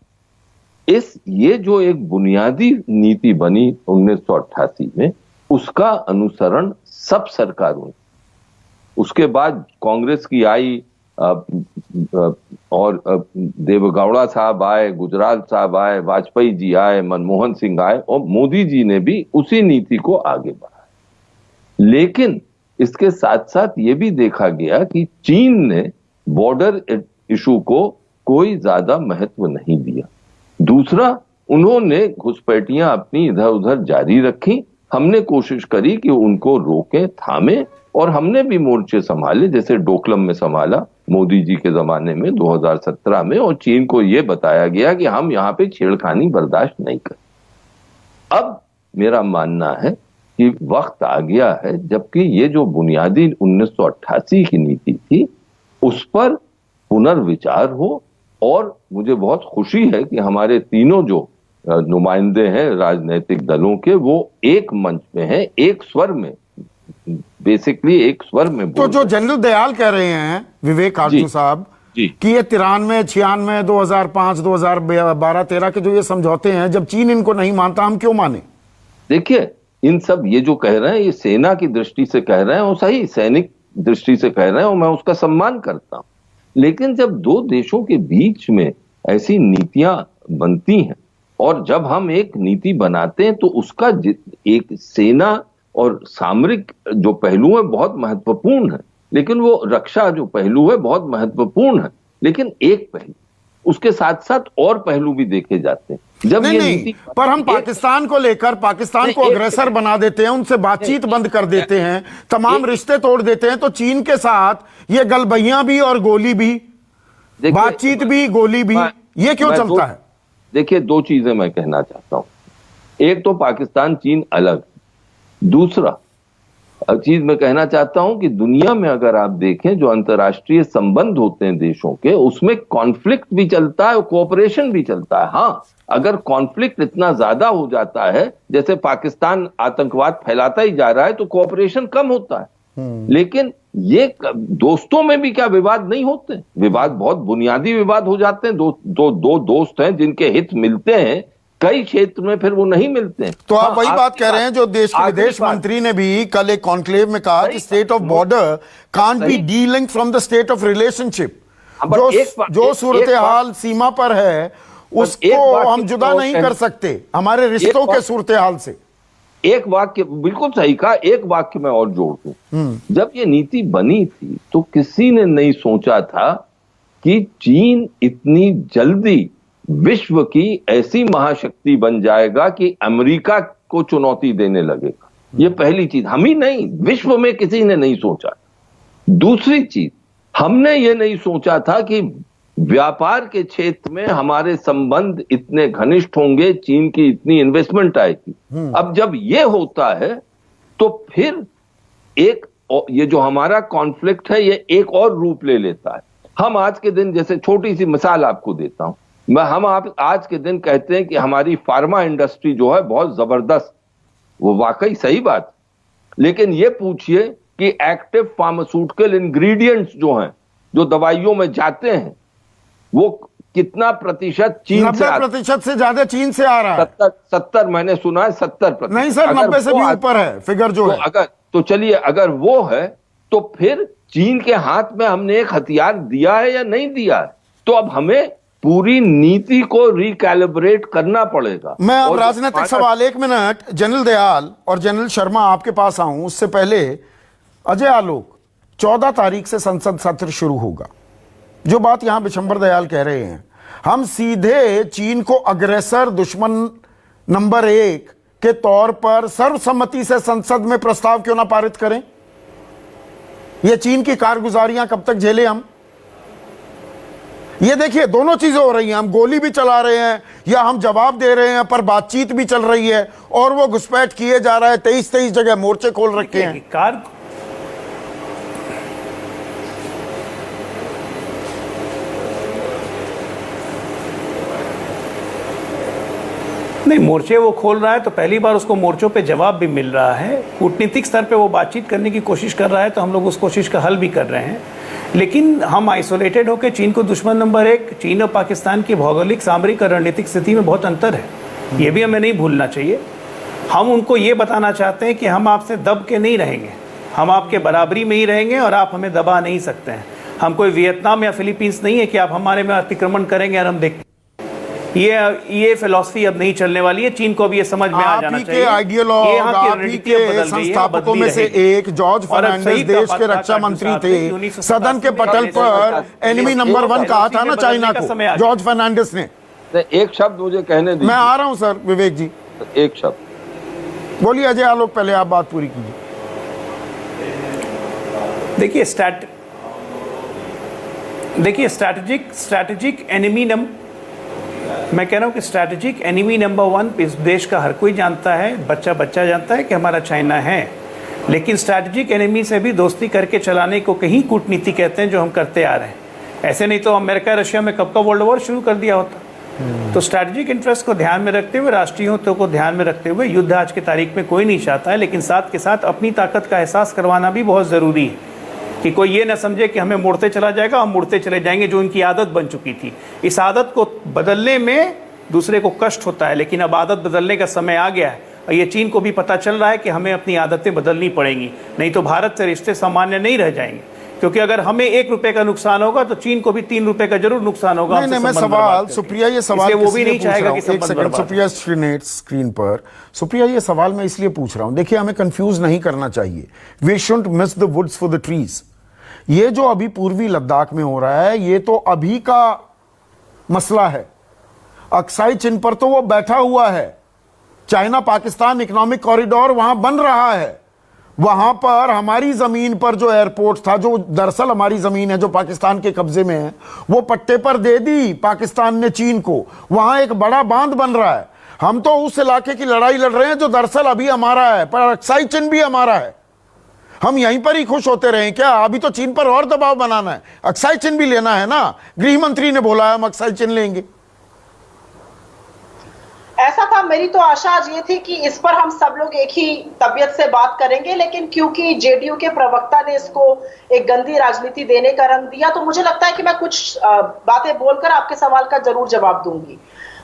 ये जो एक बुनियादी नीति बनी 1988 में, उसका अनुसरण सब सरकारों ने, उसके बाद कांग्रेस की आई और देवेगौड़ा साहब आए, गुजराल साहब आए, वाजपेयी जी आए, मनमोहन सिंह आए और मोदी जी ने भी उसी नीति को आगे बढ़ाया। लेकिन इसके साथ साथ ये भी देखा गया कि चीन ने बॉर्डर इशू को कोई ज्यादा महत्व नहीं दिया। दूसरा, उन्होंने घुसपैठियां अपनी इधर उधर जारी रखी, हमने कोशिश करी कि उनको रोकें, थामें, और हमने भी मोर्चे संभाले, जैसे डोकलम में संभाला मोदी जी के जमाने में 2017 में, और चीन को यह बताया गया कि हम यहां पे छेड़खानी बर्दाश्त नहीं करें। अब मेरा मानना है कि वक्त आ गया है जबकि ये जो बुनियादी 1988 की नीति थी उस पर पुनर्विचार हो, और मुझे बहुत खुशी है कि हमारे तीनों जो नुमाइंदे हैं राजनीतिक दलों के, वो एक मंच में हैं, एक स्वर में, बेसिकली एक स्वर में। तो जो जनरल दयाल कह रहे हैं विवेक आर्जू साहब कि ये 93, 96, 2005, 2012-13 के जो ये समझौते हैं, जब चीन इनको नहीं मानता हम क्यों माने? देखिए, इन सब ये जो कह रहे हैं ये सेना की दृष्टि से कह रहे हैं, और सही सैनिक दृष्टि से कह रहे हैं, और मैं उसका सम्मान करता हूं। लेकिन जब दो देशों के बीच में ऐसी नीतियां बनती हैं, और जब हम एक नीति बनाते हैं तो उसका एक सेना और सामरिक जो पहलू है बहुत महत्वपूर्ण है, लेकिन वो रक्षा जो पहलू है बहुत महत्वपूर्ण है, लेकिन एक पहलू, उसके साथ साथ और पहलू भी देखे जाते हैं। जब नहीं, पर हम पाकिस्तान को लेकर पाकिस्तान को अग्रेसर बना देते हैं, उनसे बातचीत बंद कर देते हैं, तमाम रिश्ते तोड़ देते हैं, तो चीन के साथ ये गलबैयां भी और गोली भी, बातचीत भी, गोली भी, ये क्यों चलता है? देखिए, दो चीजें मैं कहना चाहता हूं। एक तो पाकिस्तान चीन अलग, दूसरा चीज मैं कहना चाहता हूं कि दुनिया में अगर आप देखें जो अंतर्राष्ट्रीय संबंध होते हैं देशों के, उसमें कॉन्फ्लिक्ट भी चलता है और कोऑपरेशन भी चलता है। हाँ, अगर कॉन्फ्लिक्ट इतना ज्यादा हो जाता है, जैसे पाकिस्तान आतंकवाद फैलाता ही जा रहा है, तो कोऑपरेशन कम होता है। लेकिन ये दोस्तों में भी क्या विवाद नहीं होते? विवाद, बहुत बुनियादी विवाद हो जाते हैं। दो दोस्त हैं जिनके हित मिलते हैं, कई क्षेत्र में फिर वो नहीं मिलते हैं। तो आप वही बात कह रहे हैं जो देश के विदेश मंत्री ने भी कल एक कॉन्क्लेव में कहा कि state of border can't be delinked from the state of relationship. जो सूरत हाल सीमा पर है उसको हम जुदा नहीं कर सकते हमारे रिश्तों के सूरत हाल से। एक वाक्य बिल्कुल सही कहा, एक वाक्य मैं और जोड़ दूं। जब ये नीति बनी थी तो किसी ने नहीं सोचा था कि चीन इतनी जल्दी विश्व की ऐसी महाशक्ति बन जाएगा कि अमेरिका को चुनौती देने लगेगा। ये पहली चीज, हम ही नहीं, विश्व में किसी ने नहीं सोचा। दूसरी चीज, हमने ये नहीं सोचा था कि व्यापार के क्षेत्र में हमारे संबंध इतने घनिष्ठ होंगे, चीन की इतनी इन्वेस्टमेंट आएगी। अब जब ये होता है तो फिर एक ये जो हमारा कॉन्फ्लिक्ट है ये एक और रूप ले लेता है। हम आज के दिन, जैसे छोटी सी मिसाल आपको देता हूं, हम आप आज के दिन कहते हैं कि हमारी फार्मा इंडस्ट्री जो है बहुत जबरदस्त, वो वाकई सही बात, लेकिन ये पूछिए कि एक्टिव फार्मास्यूटिकल इंग्रेडिएंट्स जो हैं, जो दवाइयों में जाते हैं, वो कितना प्रतिशत चीन से? 90% से ज्यादा चीन से आ रहा है। 70 मैंने सुना है 70%। नहीं सर, 90 से भी ऊपर है फिगर जो है। अगर तो चलिए, अगर वो है तो फिर चीन के हाथ में हमने एक हथियार दिया है या नहीं दिया है? तो अब हमें पूरी नीति को रिकैलिब्रेट करना पड़ेगा। मैं अब राजनीतिक सवाल, 1 मिनट, जनरल दयाल और जनरल शर्मा आपके पास आऊं उससे पहले अजय आलोक, 14 तारीख से संसद सत्र शुरू होगा। जो बात यहां बिशंबर दयाल कह रहे हैं, हम सीधे चीन को अग्रेसर, दुश्मन नंबर 1 के तौर पर सर्वसम्मति से संसद में प्रस्ताव क्यों ना पारित करें? यह चीन की कारगुजारियां कब तक झेले हम? ये देखिए, दोनों चीजें हो रही हैं, हम गोली भी चला रहे हैं या हम जवाब दे रहे हैं, पर बातचीत भी चल रही है और वो घुसपैठ किए जा रहा है। 23 जगह मोर्चे खोल रखे हैं। नहीं, मोर्चे वो खोल रहा है तो पहली बार उसको मोर्चों पे जवाब भी मिल रहा है। कूटनीतिक स्तर पे वो बातचीत करने की कोशिश कर रहा है तो हम लोग उस कोशिश का हल भी कर रहे हैं। लेकिन हम आइसोलेटेड होकर चीन को दुश्मन नंबर 1, चीन और पाकिस्तान की भौगोलिक, सामरिक और रणनीतिक स्थिति में बहुत अंतर है, ये भी हमें नहीं भूलना चाहिए। हम उनको ये बताना चाहते हैं कि हम आपसे दब के नहीं रहेंगे, हम आपके बराबरी में ही रहेंगे और आप हमें दबा नहीं सकते हैं। हम कोई वियतनाम या फिलीपींस नहीं है कि आप हमारे में अतिक्रमण करेंगे और हम देख। ये फिलॉसफी अब नहीं चलने वाली है। चीन को अब ये समझ में आ जाना चाहिए। आइडियोलॉग, आप ही के संस्थापकों में से एक जॉर्ज फर्नांडिस देश के रक्षा मंत्री थे। सदन के पटल पर एनिमी नंबर 1 कहा था ना चाइना को, जॉर्ज फर्नांडिस ने। एक शब्द मुझे कहने दीजिए। मैं आ रहा हूं सर, विवेक जी एक शब्द बोलिए। अजय आलोक, पहले आप बात पूरी कीजिए। देखिए स्ट्रैटेजिक एनिमी मैं कह रहा हूं कि स्ट्रैटेजिक एनिमी नंबर 1 इस देश का हर कोई जानता है, बच्चा जानता है कि हमारा चाइना है। लेकिन स्ट्रैटेजिक एनिमी से भी दोस्ती करके चलाने को कहीं कूटनीति कहते हैं, जो हम करते आ रहे हैं। ऐसे नहीं तो अमेरिका रशिया में कब का वर्ल्ड वॉर शुरू कर दिया होता। तो स्ट्रैटेजिक इंटरेस्ट को ध्यान में रखते हुए, राष्ट्रीय हितों को ध्यान में रखते हुए, युद्ध आज की तारीख में कोई नहीं चाहता है, लेकिन साथ के साथ अपनी ताकत का एहसास करवाना भी बहुत जरूरी है कि कोई ये ना समझे कि हमें मुड़ते चला जाएगा, हम मुड़ते चले जाएंगे, जो इनकी आदत बन चुकी थी। इस आदत को बदलने में दूसरे को कष्ट होता है, लेकिन अब आदत बदलने का समय आ गया है और ये चीन को भी पता चल रहा है कि हमें अपनी आदतें बदलनी पड़ेंगी, नहीं तो भारत से रिश्ते सामान्य नहीं रह जाएंगे। क्योंकि अगर हमें 1 रुपए का नुकसान होगा तो चीन को भी 3 रुपए का जरूर नुकसान होगा। नहीं, मैं सवाल सुप्रिया, ये सवाल वो भी नहीं चाहेगा कि एक सेकंड सुप्रिया स्क्रीन पर। सुप्रिया, ये सवाल मैं इसलिए पूछ रहा हूं, देखिए हमें कंफ्यूज नहीं करना चाहिए। We shouldn't miss the woods for the trees. ये जो अभी पूर्वी लद्दाख में हो रहा है, ये तो अभी का मसला है। अक्साई चिन पर तो वो बैठा हुआ है। चाइना पाकिस्तान इकोनॉमिक कॉरिडोर वहां बन रहा है। वहां पर हमारी जमीन पर जो एयरपोर्ट था, जो दरअसल हमारी जमीन है, जो पाकिस्तान के कब्जे में है, वो पट्टे पर दे दी पाकिस्तान ने चीन को। वहां एक बड़ा बांध बन रहा है। हम तो उस इलाके की लड़ाई लड़ रहे हैं जो दरअसल अभी हमारा है, पर अक्साई चिन भी हमारा है। हम यहीं पर ही खुश होते रहे क्या? अभी तो चीन पर और दबाव बनाना है, अक्साई चिन भी लेना है ना। गृह मंत्री ने बोला है हम अक्साई चिन लेंगे। ऐसा था, मेरी तो आशा आज ये थी कि इस पर हम सब लोग एक ही तबीयत से बात करेंगे, लेकिन क्योंकि जेडीयू के प्रवक्ता ने इसको एक गंदी राजनीति देने का रंग दिया, तो मुझे लगता है कि मैं कुछ बातें बोलकर आपके सवाल का जरूर जवाब दूंगी।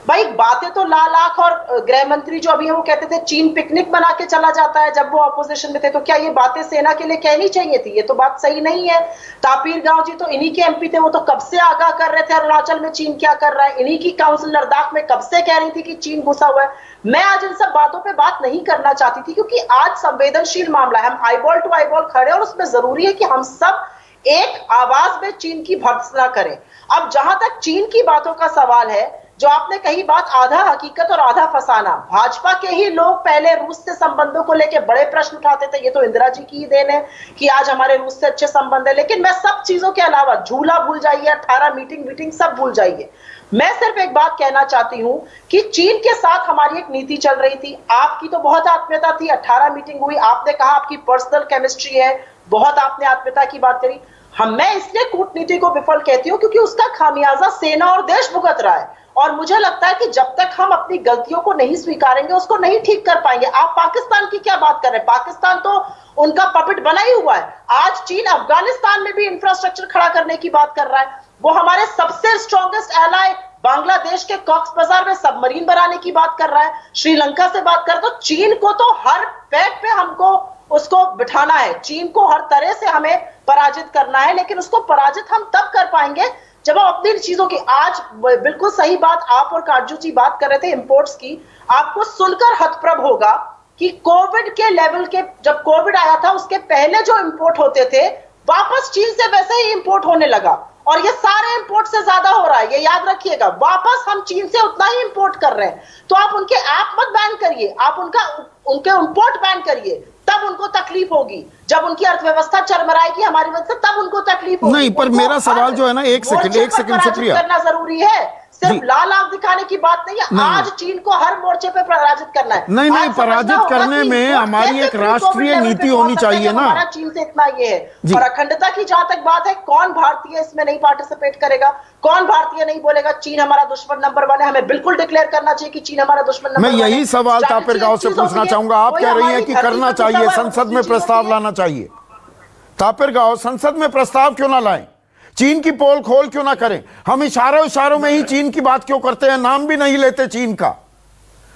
भाई, बातें तो लाख, और गृह मंत्री जो अभी है वो कहते थे चीन पिकनिक बना के चला जाता है जब वो अपोजिशन में थे, तो क्या ये बातें सेना के लिए कहनी चाहिए थी? ये तो बात सही नहीं है। तापिर गांव जी तो इन्हीं के एमपी थे, वो तो कब से आगाह कर रहे थे अरुणाचल में चीन क्या कर रहा है। इन्हीं की काउंसिल लद्दाख में कब से कह रही थी कि चीन घुसा हुआ है। मैं आज इन सब बातों पर बात नहीं करना चाहती थी, क्योंकि आज संवेदनशील मामला है। हम आईबॉल टू आईबॉल खड़े, और उसमें जरूरी है कि हम सब एक आवाज में चीन की भर्त्सना करें। अब जहां तक चीन की बातों का सवाल है, जो आपने कही बात आधा हकीकत और आधा फसाना, भाजपा के ही लोग पहले रूस से संबंधों को लेकर बड़े प्रश्न उठाते थे। ये तो इंदिरा जी की ही देन है कि आज हमारे रूस से अच्छे संबंध है। लेकिन मैं सब चीजों के अलावा, झूला भूल जाइए, 18 मीटिंग सब भूल जाइए। मैं सिर्फ एक बात कहना चाहती हूं कि चीन के साथ हमारी एक नीति चल रही थी। आपकी तो बहुत आत्मीयता थी, 18 मीटिंग हुई, आपने कहा आपकी पर्सनल केमिस्ट्री है, बहुत आपने आत्मीयता की बात करी। मैं इसलिए कूटनीति को विफल कहती हूं क्योंकि उसका खामियाजा सेना और देश भुगत रहा है। और मुझे लगता है कि जब तक हम अपनी गलतियों को नहीं स्वीकारेंगे, उसको नहीं ठीक कर पाएंगे। आप पाकिस्तान की क्या बात कर रहे हैं? पाकिस्तान तो उनका पपेट बना ही हुआ है। आज चीन अफगानिस्तान में भी इंफ्रास्ट्रक्चर खड़ा करने की बात कर रहा है। वो हमारे सबसे स्ट्रॉन्गेस्ट एलाय बांग्लादेश के कॉक्स बाजार में सबमरीन बनाने की बात कर रहा है, श्रीलंका से बात कर। तो चीन को तो हर पैक पे हमको उसको बिठाना है, चीन को हर तरह से हमें पराजित करना है। लेकिन उसको पराजित हम तब कर पाएंगे जब हम अपनी चीजों की, आज बिल्कुल सही बात आप और काजू जी बात कर रहे थे इंपोर्ट्स की, आपको सुनकर हतप्रभ होगा कि कोविड के लेवल के, जब कोविड आया था उसके पहले जो इंपोर्ट होते थे, वापस चीन से वैसे ही इंपोर्ट होने लगा। और ये सारे इंपोर्ट से ज्यादा हो रहा है, ये याद रखिएगा। वापस हम चीन से उतना ही इंपोर्ट कर रहे हैं। तो आप उनके ऐप मत बैन करिए, आप उनके इंपोर्ट बैन करिए, तब उनको तकलीफ होगी। जब उनकी अर्थव्यवस्था चरमराएगी हमारी वजह से, तब उनको तकलीफ होगी। नहीं, पर मेरा सवाल जो है ना, एक सेकंड शुक्रिया करना जरूरी है, सिर्फ लाल आंख दिखाने की बात नहीं है। आज चीन को हर मोर्चे पे पराजित करना है। नहीं, पराजित करने में हमारी एक राष्ट्रीय नीति होनी चाहिए ना। हमारा चीन से इतना ये है। और अखंडता की जहां तक बात है, कौन भारतीय इसमें नहीं पार्टिसिपेट करेगा? कौन भारतीय नहीं बोलेगा चीन हमारा दुश्मन नंबर 1 है? हमें बिल्कुल डिक्लेयर करना चाहिए कि चीन हमारा दुश्मन नंबर 1 है। मैं यही सवाल तापिर गांव से पूछना चाहूंगा। आप कह रही हैं कि करना चाहिए, संसद में प्रस्ताव लाना चाहिए। तापिर गांव, संसद में प्रस्ताव क्यों ना लाएं? चीन की पोल खोल क्यों ना करें? हम इशारों में ही चीन की बात क्यों करते हैं? नाम भी नहीं लेते चीन का,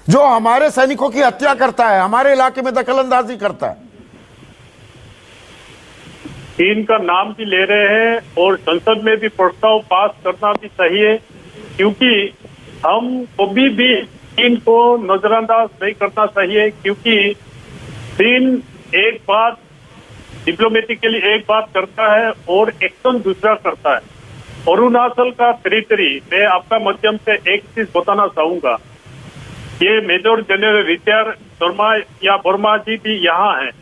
जो हमारे सैनिकों की हत्या करता है, हमारे इलाके में दखलंदाजी करता है। चीन का नाम भी ले रहे हैं और संसद में भी प्रस्ताव पास करना भी चाहिए, क्योंकि हम कभी भी चीन को नजरअंदाज नहीं करना चाहिए, क्योंकि चीन एक बात डिप्लोमेटिकली एक बात करता है और एक्शन दूसरा करता है। अरुणाचल का टेरिटरी, मैं आपका माध्यम से एक चीज बताना चाहूंगा, ये मेजर जनरल रिटायर शर्मा या वर्मा जी भी यहाँ हैं।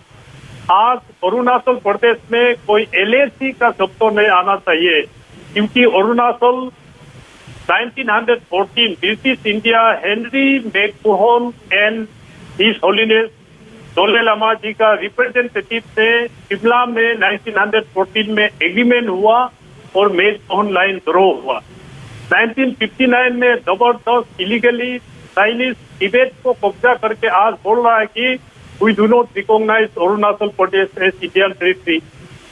आज अरुणाचल प्रदेश में कोई LAC का शब्द तो नहीं आना चाहिए, क्योंकि Arunachal 1914 British India Henry McMahon and his holiness डोले लामा जी का रिप्रेजेंटेटिव से शिमला में 1914 में एग्रीमेंट हुआ और मैकमोहन लाइन ड्रॉ हुआ। 1959 में जबरदस्त इलीगली चाइनीज तिब्बत को कब्जा करके आज बोल रहा है कि we do not recognise Arunachal Pradesh as Indian territory.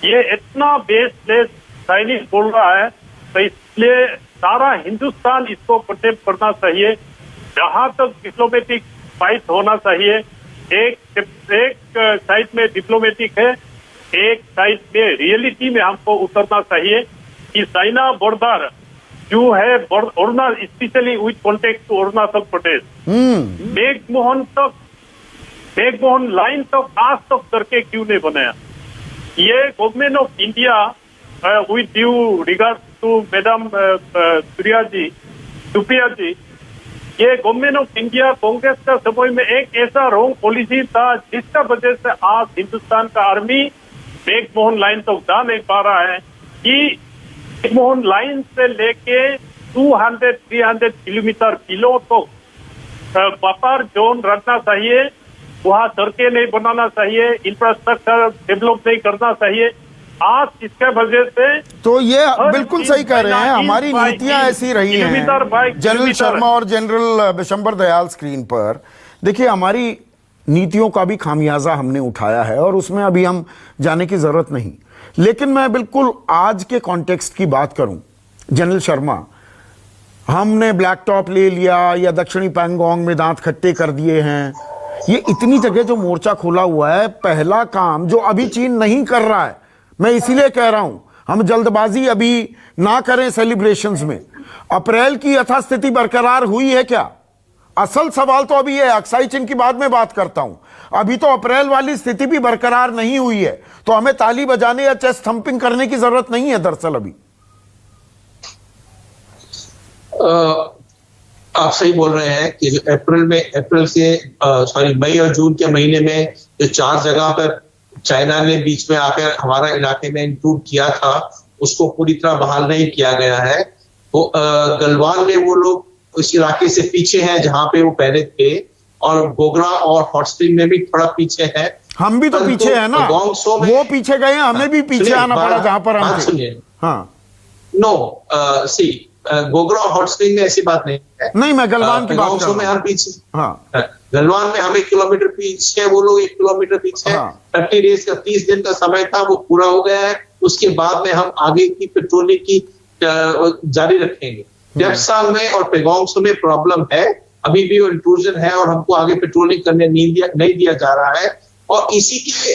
ये इतना बेसलेस चाइनीज बोल रहा है, तो इसलिए सारा हिंदुस्तान इसको प्रोटेक्ट करना चाहिए। जहां तक डिप्लोमेटिक फाइट होना चाहिए, एक साइड में डिप्लोमेटिक है, एक साइड में रियलिटी में हमको उतरना चाहिए कि चाइना बॉर्डर जो है Arunachal, especially with contact to Arunachal Pradesh, McMahon line तक आज तक करके क्यों नहीं बनाया? ये government of India with due regard to madam Supriya ji, ये गवर्नमेंट ऑफ इंडिया कांग्रेस का समय में एक ऐसा रॉन्ग पॉलिसी था जिसका वजह से आज हिंदुस्तान का आर्मी मैकमोहन लाइन तक जा नहीं पा रहा है कि मैकमोहन लाइन से लेके 200-300 किलोमीटर किलो तक बफर जोन रखना चाहिए, वहाँ सड़कें नहीं बनाना चाहिए, इंफ्रास्ट्रक्चर डेवलप नहीं करना चाहिए। आज इसके वजह से तो ये बिल्कुल सही कह रहे हैं, हमारी नीतियां ऐसी रही हैं। जनरल शर्मा और जनरल बिशंबर दयाल स्क्रीन पर देखिए, हमारी नीतियों का भी खामियाजा हमने उठाया है और उसमें अभी हम जाने की जरूरत नहीं। लेकिन मैं बिल्कुल आज के कॉन्टेक्स्ट की बात करूं, जनरल शर्मा, हमने ब्लैक टॉप ले लिया या दक्षिणी पैंगोंग में दांत खट्टे कर दिए हैं, ये इतनी जगह जो मोर्चा खोला हुआ है, पहला काम जो अभी चीन नहीं कर रहा है, मैं इसीलिए कह रहा हूं हम जल्दबाजी अभी ना करें सेलिब्रेशंस में। अप्रैल की यथास्थिति बरकरार हुई है क्या? असल सवाल तो अभी है, अक्साई चिन की बाद में बात करता हूं। अभी तो अप्रैल वाली स्थिति भी बरकरार नहीं हुई है, तो हमें ताली बजाने या चेस्ट थंपिंग करने की जरूरत नहीं है दरअसल अभी। आप सही बोल रहे हैं कि अप्रैल से मई और जून के महीने में जो 4 जगह पर चाइना ने बीच में आकर हमारा इलाके में इंक्लूड किया था, उसको पूरी तरह बहाल नहीं किया गया है। वो गलवान में वो लोग उस इलाके से पीछे हैं जहां पे वो पहले थे, और गोगरा और हॉट स्प्रिंग में भी थोड़ा पीछे है। हम भी तो पीछे है ना, वो पीछे गए, हमें भी पीछे आना पड़ा जहां पर हम थे। सुनिए, हाँ, नो सी गोगरा और हॉट स्प्रिंग में ऐसी बात नहीं है। नहीं, मैं गलवान की बात कर रहा हूं। में हम पीछे, हाँ, गलवान में हम 1 किलोमीटर पीछे, वो लोग 1 किलोमीटर पीछे। 30 डेज का 30 दिन का समय था, वो पूरा हो गया है। उसके बाद में हम आगे की पेट्रोलिंग की जारी रखेंगे। डेप्सांग में और पेगोंग में प्रॉब्लम है, अभी भी वो इंट्रूजन है और हमको आगे पेट्रोलिंग करने नहीं दिया जा रहा है। और इसी के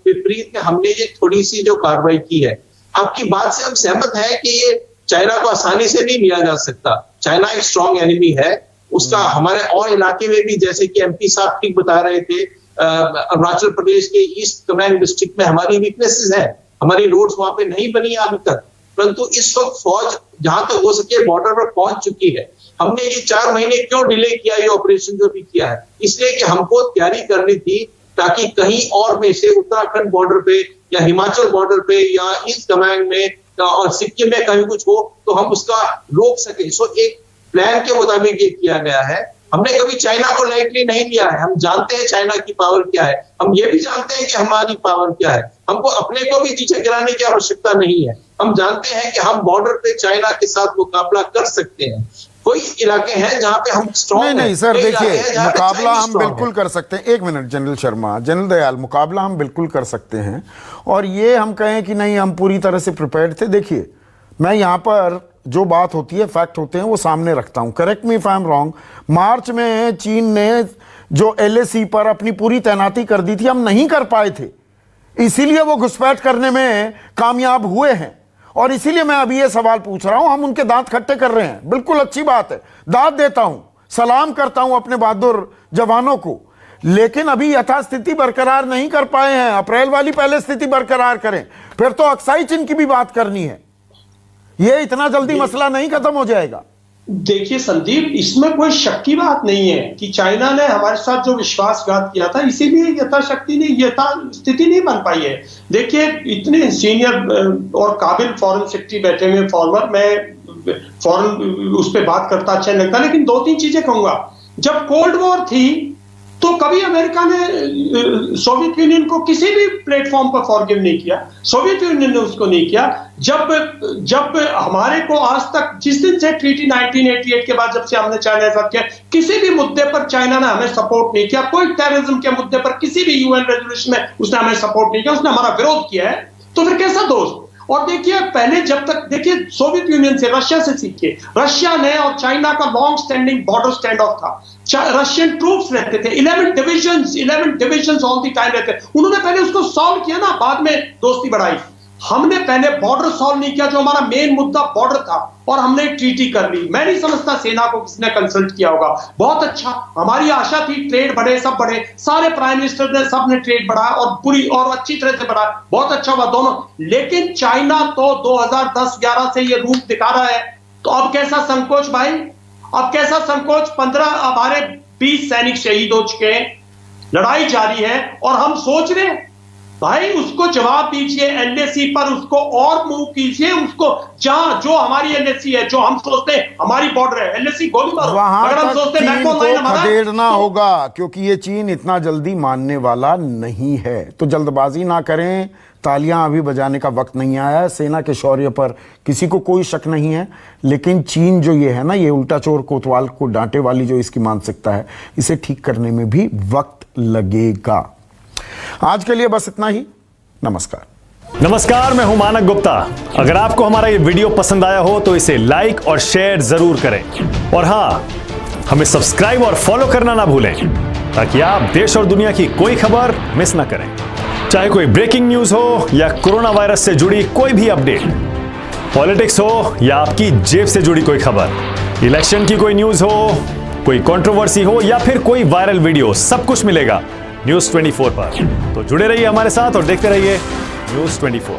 विपरीत में हमने ये थोड़ी सी जो कार्रवाई की है, आपकी बात से हम सहमत हैं कि ये चाइना को आसानी से नहीं लिया जा सकता। चाइना एक स्ट्रॉन्ग एनिमी है, उसका हमारे और इलाके में भी, जैसे कि MP साहब ठीक बता रहे थे, अरुणाचल प्रदेश के ईस्ट कमेंग डिस्ट्रिक्ट में हमारी वीकनेसेस है, हमारी रोड्स वहां पे नहीं बनी अभी तक, परंतु इस वक्त फौज जहां तक हो सके बॉर्डर पर पहुंच चुकी है। हमने ये 4 महीने क्यों डिले किया ये ऑपरेशन जो भी किया है? इसलिए कि हमको तैयारी करनी थी ताकि कहीं और में से उत्तराखंड बॉर्डर पे या हिमाचल बॉर्डर पे या ईस्ट कमेंग में और सिक्किम में कहीं कुछ हो तो हम उसका रोक सके। सो एक प्लान के मुताबिक ये किया गया है। हमने कभी चाइना को लाइटली नहीं लिया है, हम जानते हैं चाइना की पावर क्या है, हम ये भी जानते हैं कि हमारी पावर क्या है। हमको अपने को भी पीछे गिराने की आवश्यकता नहीं है, हम जानते हैं कि हम बॉर्डर पे चाइना के साथ मुकाबला कर सकते हैं। कोई इलाके हैं जहां पे हम स्ट्रॉन्ग नहीं सर, देखिए, मुकाबला हम बिल्कुल कर सकते हैं। 1 minute general Sharma, general Dayal, मुकाबला हम बिल्कुल कर सकते हैं। और ये हम कहें कि नहीं हम पूरी तरह से प्रिपेयर्ड थे, देखिए मैं यहाँ पर जो बात होती है, फैक्ट होते हैं, वो सामने रखता हूं। Correct me if I am wrong, March में चीन ने जो LAC पर अपनी पूरी तैनाती कर दी थी, हम नहीं कर पाए थे, इसीलिए वो घुसपैठ करने में कामयाब हुए हैं। और इसीलिए मैं अभी ये सवाल पूछ रहा हूं, हम उनके दांत खट्टे कर रहे हैं, बिल्कुल अच्छी बात है, दाद देता हूं, सलाम करता हूं अपने बहादुर जवानों को, लेकिन अभी यथास्थिति बरकरार नहीं कर पाए हैं। अप्रैल वाली पहले स्थिति बरकरार करें, फिर तो अक्साई चीन की भी बात करनी है। यह इतना जल्दी मसला नहीं खत्म हो जाएगा। देखिए संदीप, इसमें कोई शक की बात नहीं है कि चाइना ने हमारे साथ जो विश्वासघात किया था, इसीलिए यथास्थिति नहीं बन पाई है। देखिए, इतने सीनियर और काबिल फॉरेन सेक्रेटरी बैठे हुए फॉरवर्ड, मैं फॉरेन उस पर बात करता अच्छा नहीं लगता, लेकिन 2-3 चीजें कहूंगा। जब कोल्ड वॉर थी तो कभी अमेरिका ने सोवियत यूनियन को किसी भी प्लेटफॉर्म पर फॉरगिव नहीं किया, सोवियत यूनियन ने उसको नहीं किया। जब हमारे को आज तक, जिस दिन से ट्रीटी 1988 के बाद जब से हमने चाइना के साथ किया, किसी भी मुद्दे पर चाइना ने हमें सपोर्ट नहीं किया। कोई टेररिज्म के मुद्दे पर किसी भी यूएन रेजोल्यूशन में उसने हमें सपोर्ट नहीं किया, उसने हमारा विरोध किया है। तो फिर कैसा दोस्त? और देखिए, पहले जब तक, देखिए सोवियत यूनियन से, रशिया से सीखिए, रशिया ने और चाइना का long standing border stand of था। रशियन ट्रूप्स रहते थे, 11 डिविजन्स ऑल द टाइम रहते थे। उन्होंने पहले उसको सॉल्व किया ना, बाद में दोस्ती बढ़ाई। हमने पहले बॉर्डर सॉल्व नहीं किया, जो हमारा मेन मुद्दा बॉर्डर था, और हमने ट्रीटी कर ली। मैं नहीं समझता सेना को किसने कंसल्ट किया होगा। बहुत अच्छा, हमारी आशा थी ट्रेड बढ़े, सब बढ़े, सारे प्राइम मिनिस्टर ने, सब ने ट्रेड बढ़ाया और पूरी और अच्छी तरह से बढ़ाया, बहुत अच्छा हुआ दोनों। लेकिन चाइना तो 2010-11 से ये रूप दिखा रहा है। तो अब कैसा संकोच भाई, अब कैसा संकोच? 15 हमारे 20 सैनिक शहीद हो चुके हैं, लड़ाई जारी है, और हम सोच रहे हैं भाई उसको जवाब दीजिए एलएसी पर, उसको और मूव कीजिए, उसको जहां जो हमारी एलएसी है, जो हम सोचते हैं हमारी बॉर्डर है, एलएसी गोली मारो। वहां अगर हम सोचते हैं चीन को खदेड़ना होगा, क्योंकि ये चीन इतना जल्दी मानने वाला नहीं है। तो जल्दबाजी ना करें, तालियां अभी बजाने का वक्त नहीं आया है। सेना के शौर्य पर किसी को कोई शक नहीं है, लेकिन चीन जो ये है ना, ये उल्टा चोर कोतवाल को डांटे वाली जो इसकी मानसिकता है, इसे ठीक करने में भी वक्त लगेगा। आज के लिए बस इतना ही। नमस्कार। मैं हूं मानक गुप्ता। अगर आपको हमारा ये वीडियो पसंद आया हो तो इसे लाइक और शेयर जरूर करें, और हां, हमें सब्सक्राइब और फॉलो करना ना भूलें, ताकि आप देश और दुनिया की कोई खबर मिस ना करें। चाहे कोई ब्रेकिंग न्यूज हो या कोरोना वायरस से जुड़ी कोई भी अपडेट, पॉलिटिक्स हो या आपकी जेब से जुड़ी कोई खबर, इलेक्शन की कोई न्यूज हो, कोई कंट्रोवर्सी हो या फिर कोई वायरल वीडियो, सब कुछ मिलेगा न्यूज़ 24 पर। तो जुड़े रहिए हमारे साथ और देखते रहिए न्यूज़ 24।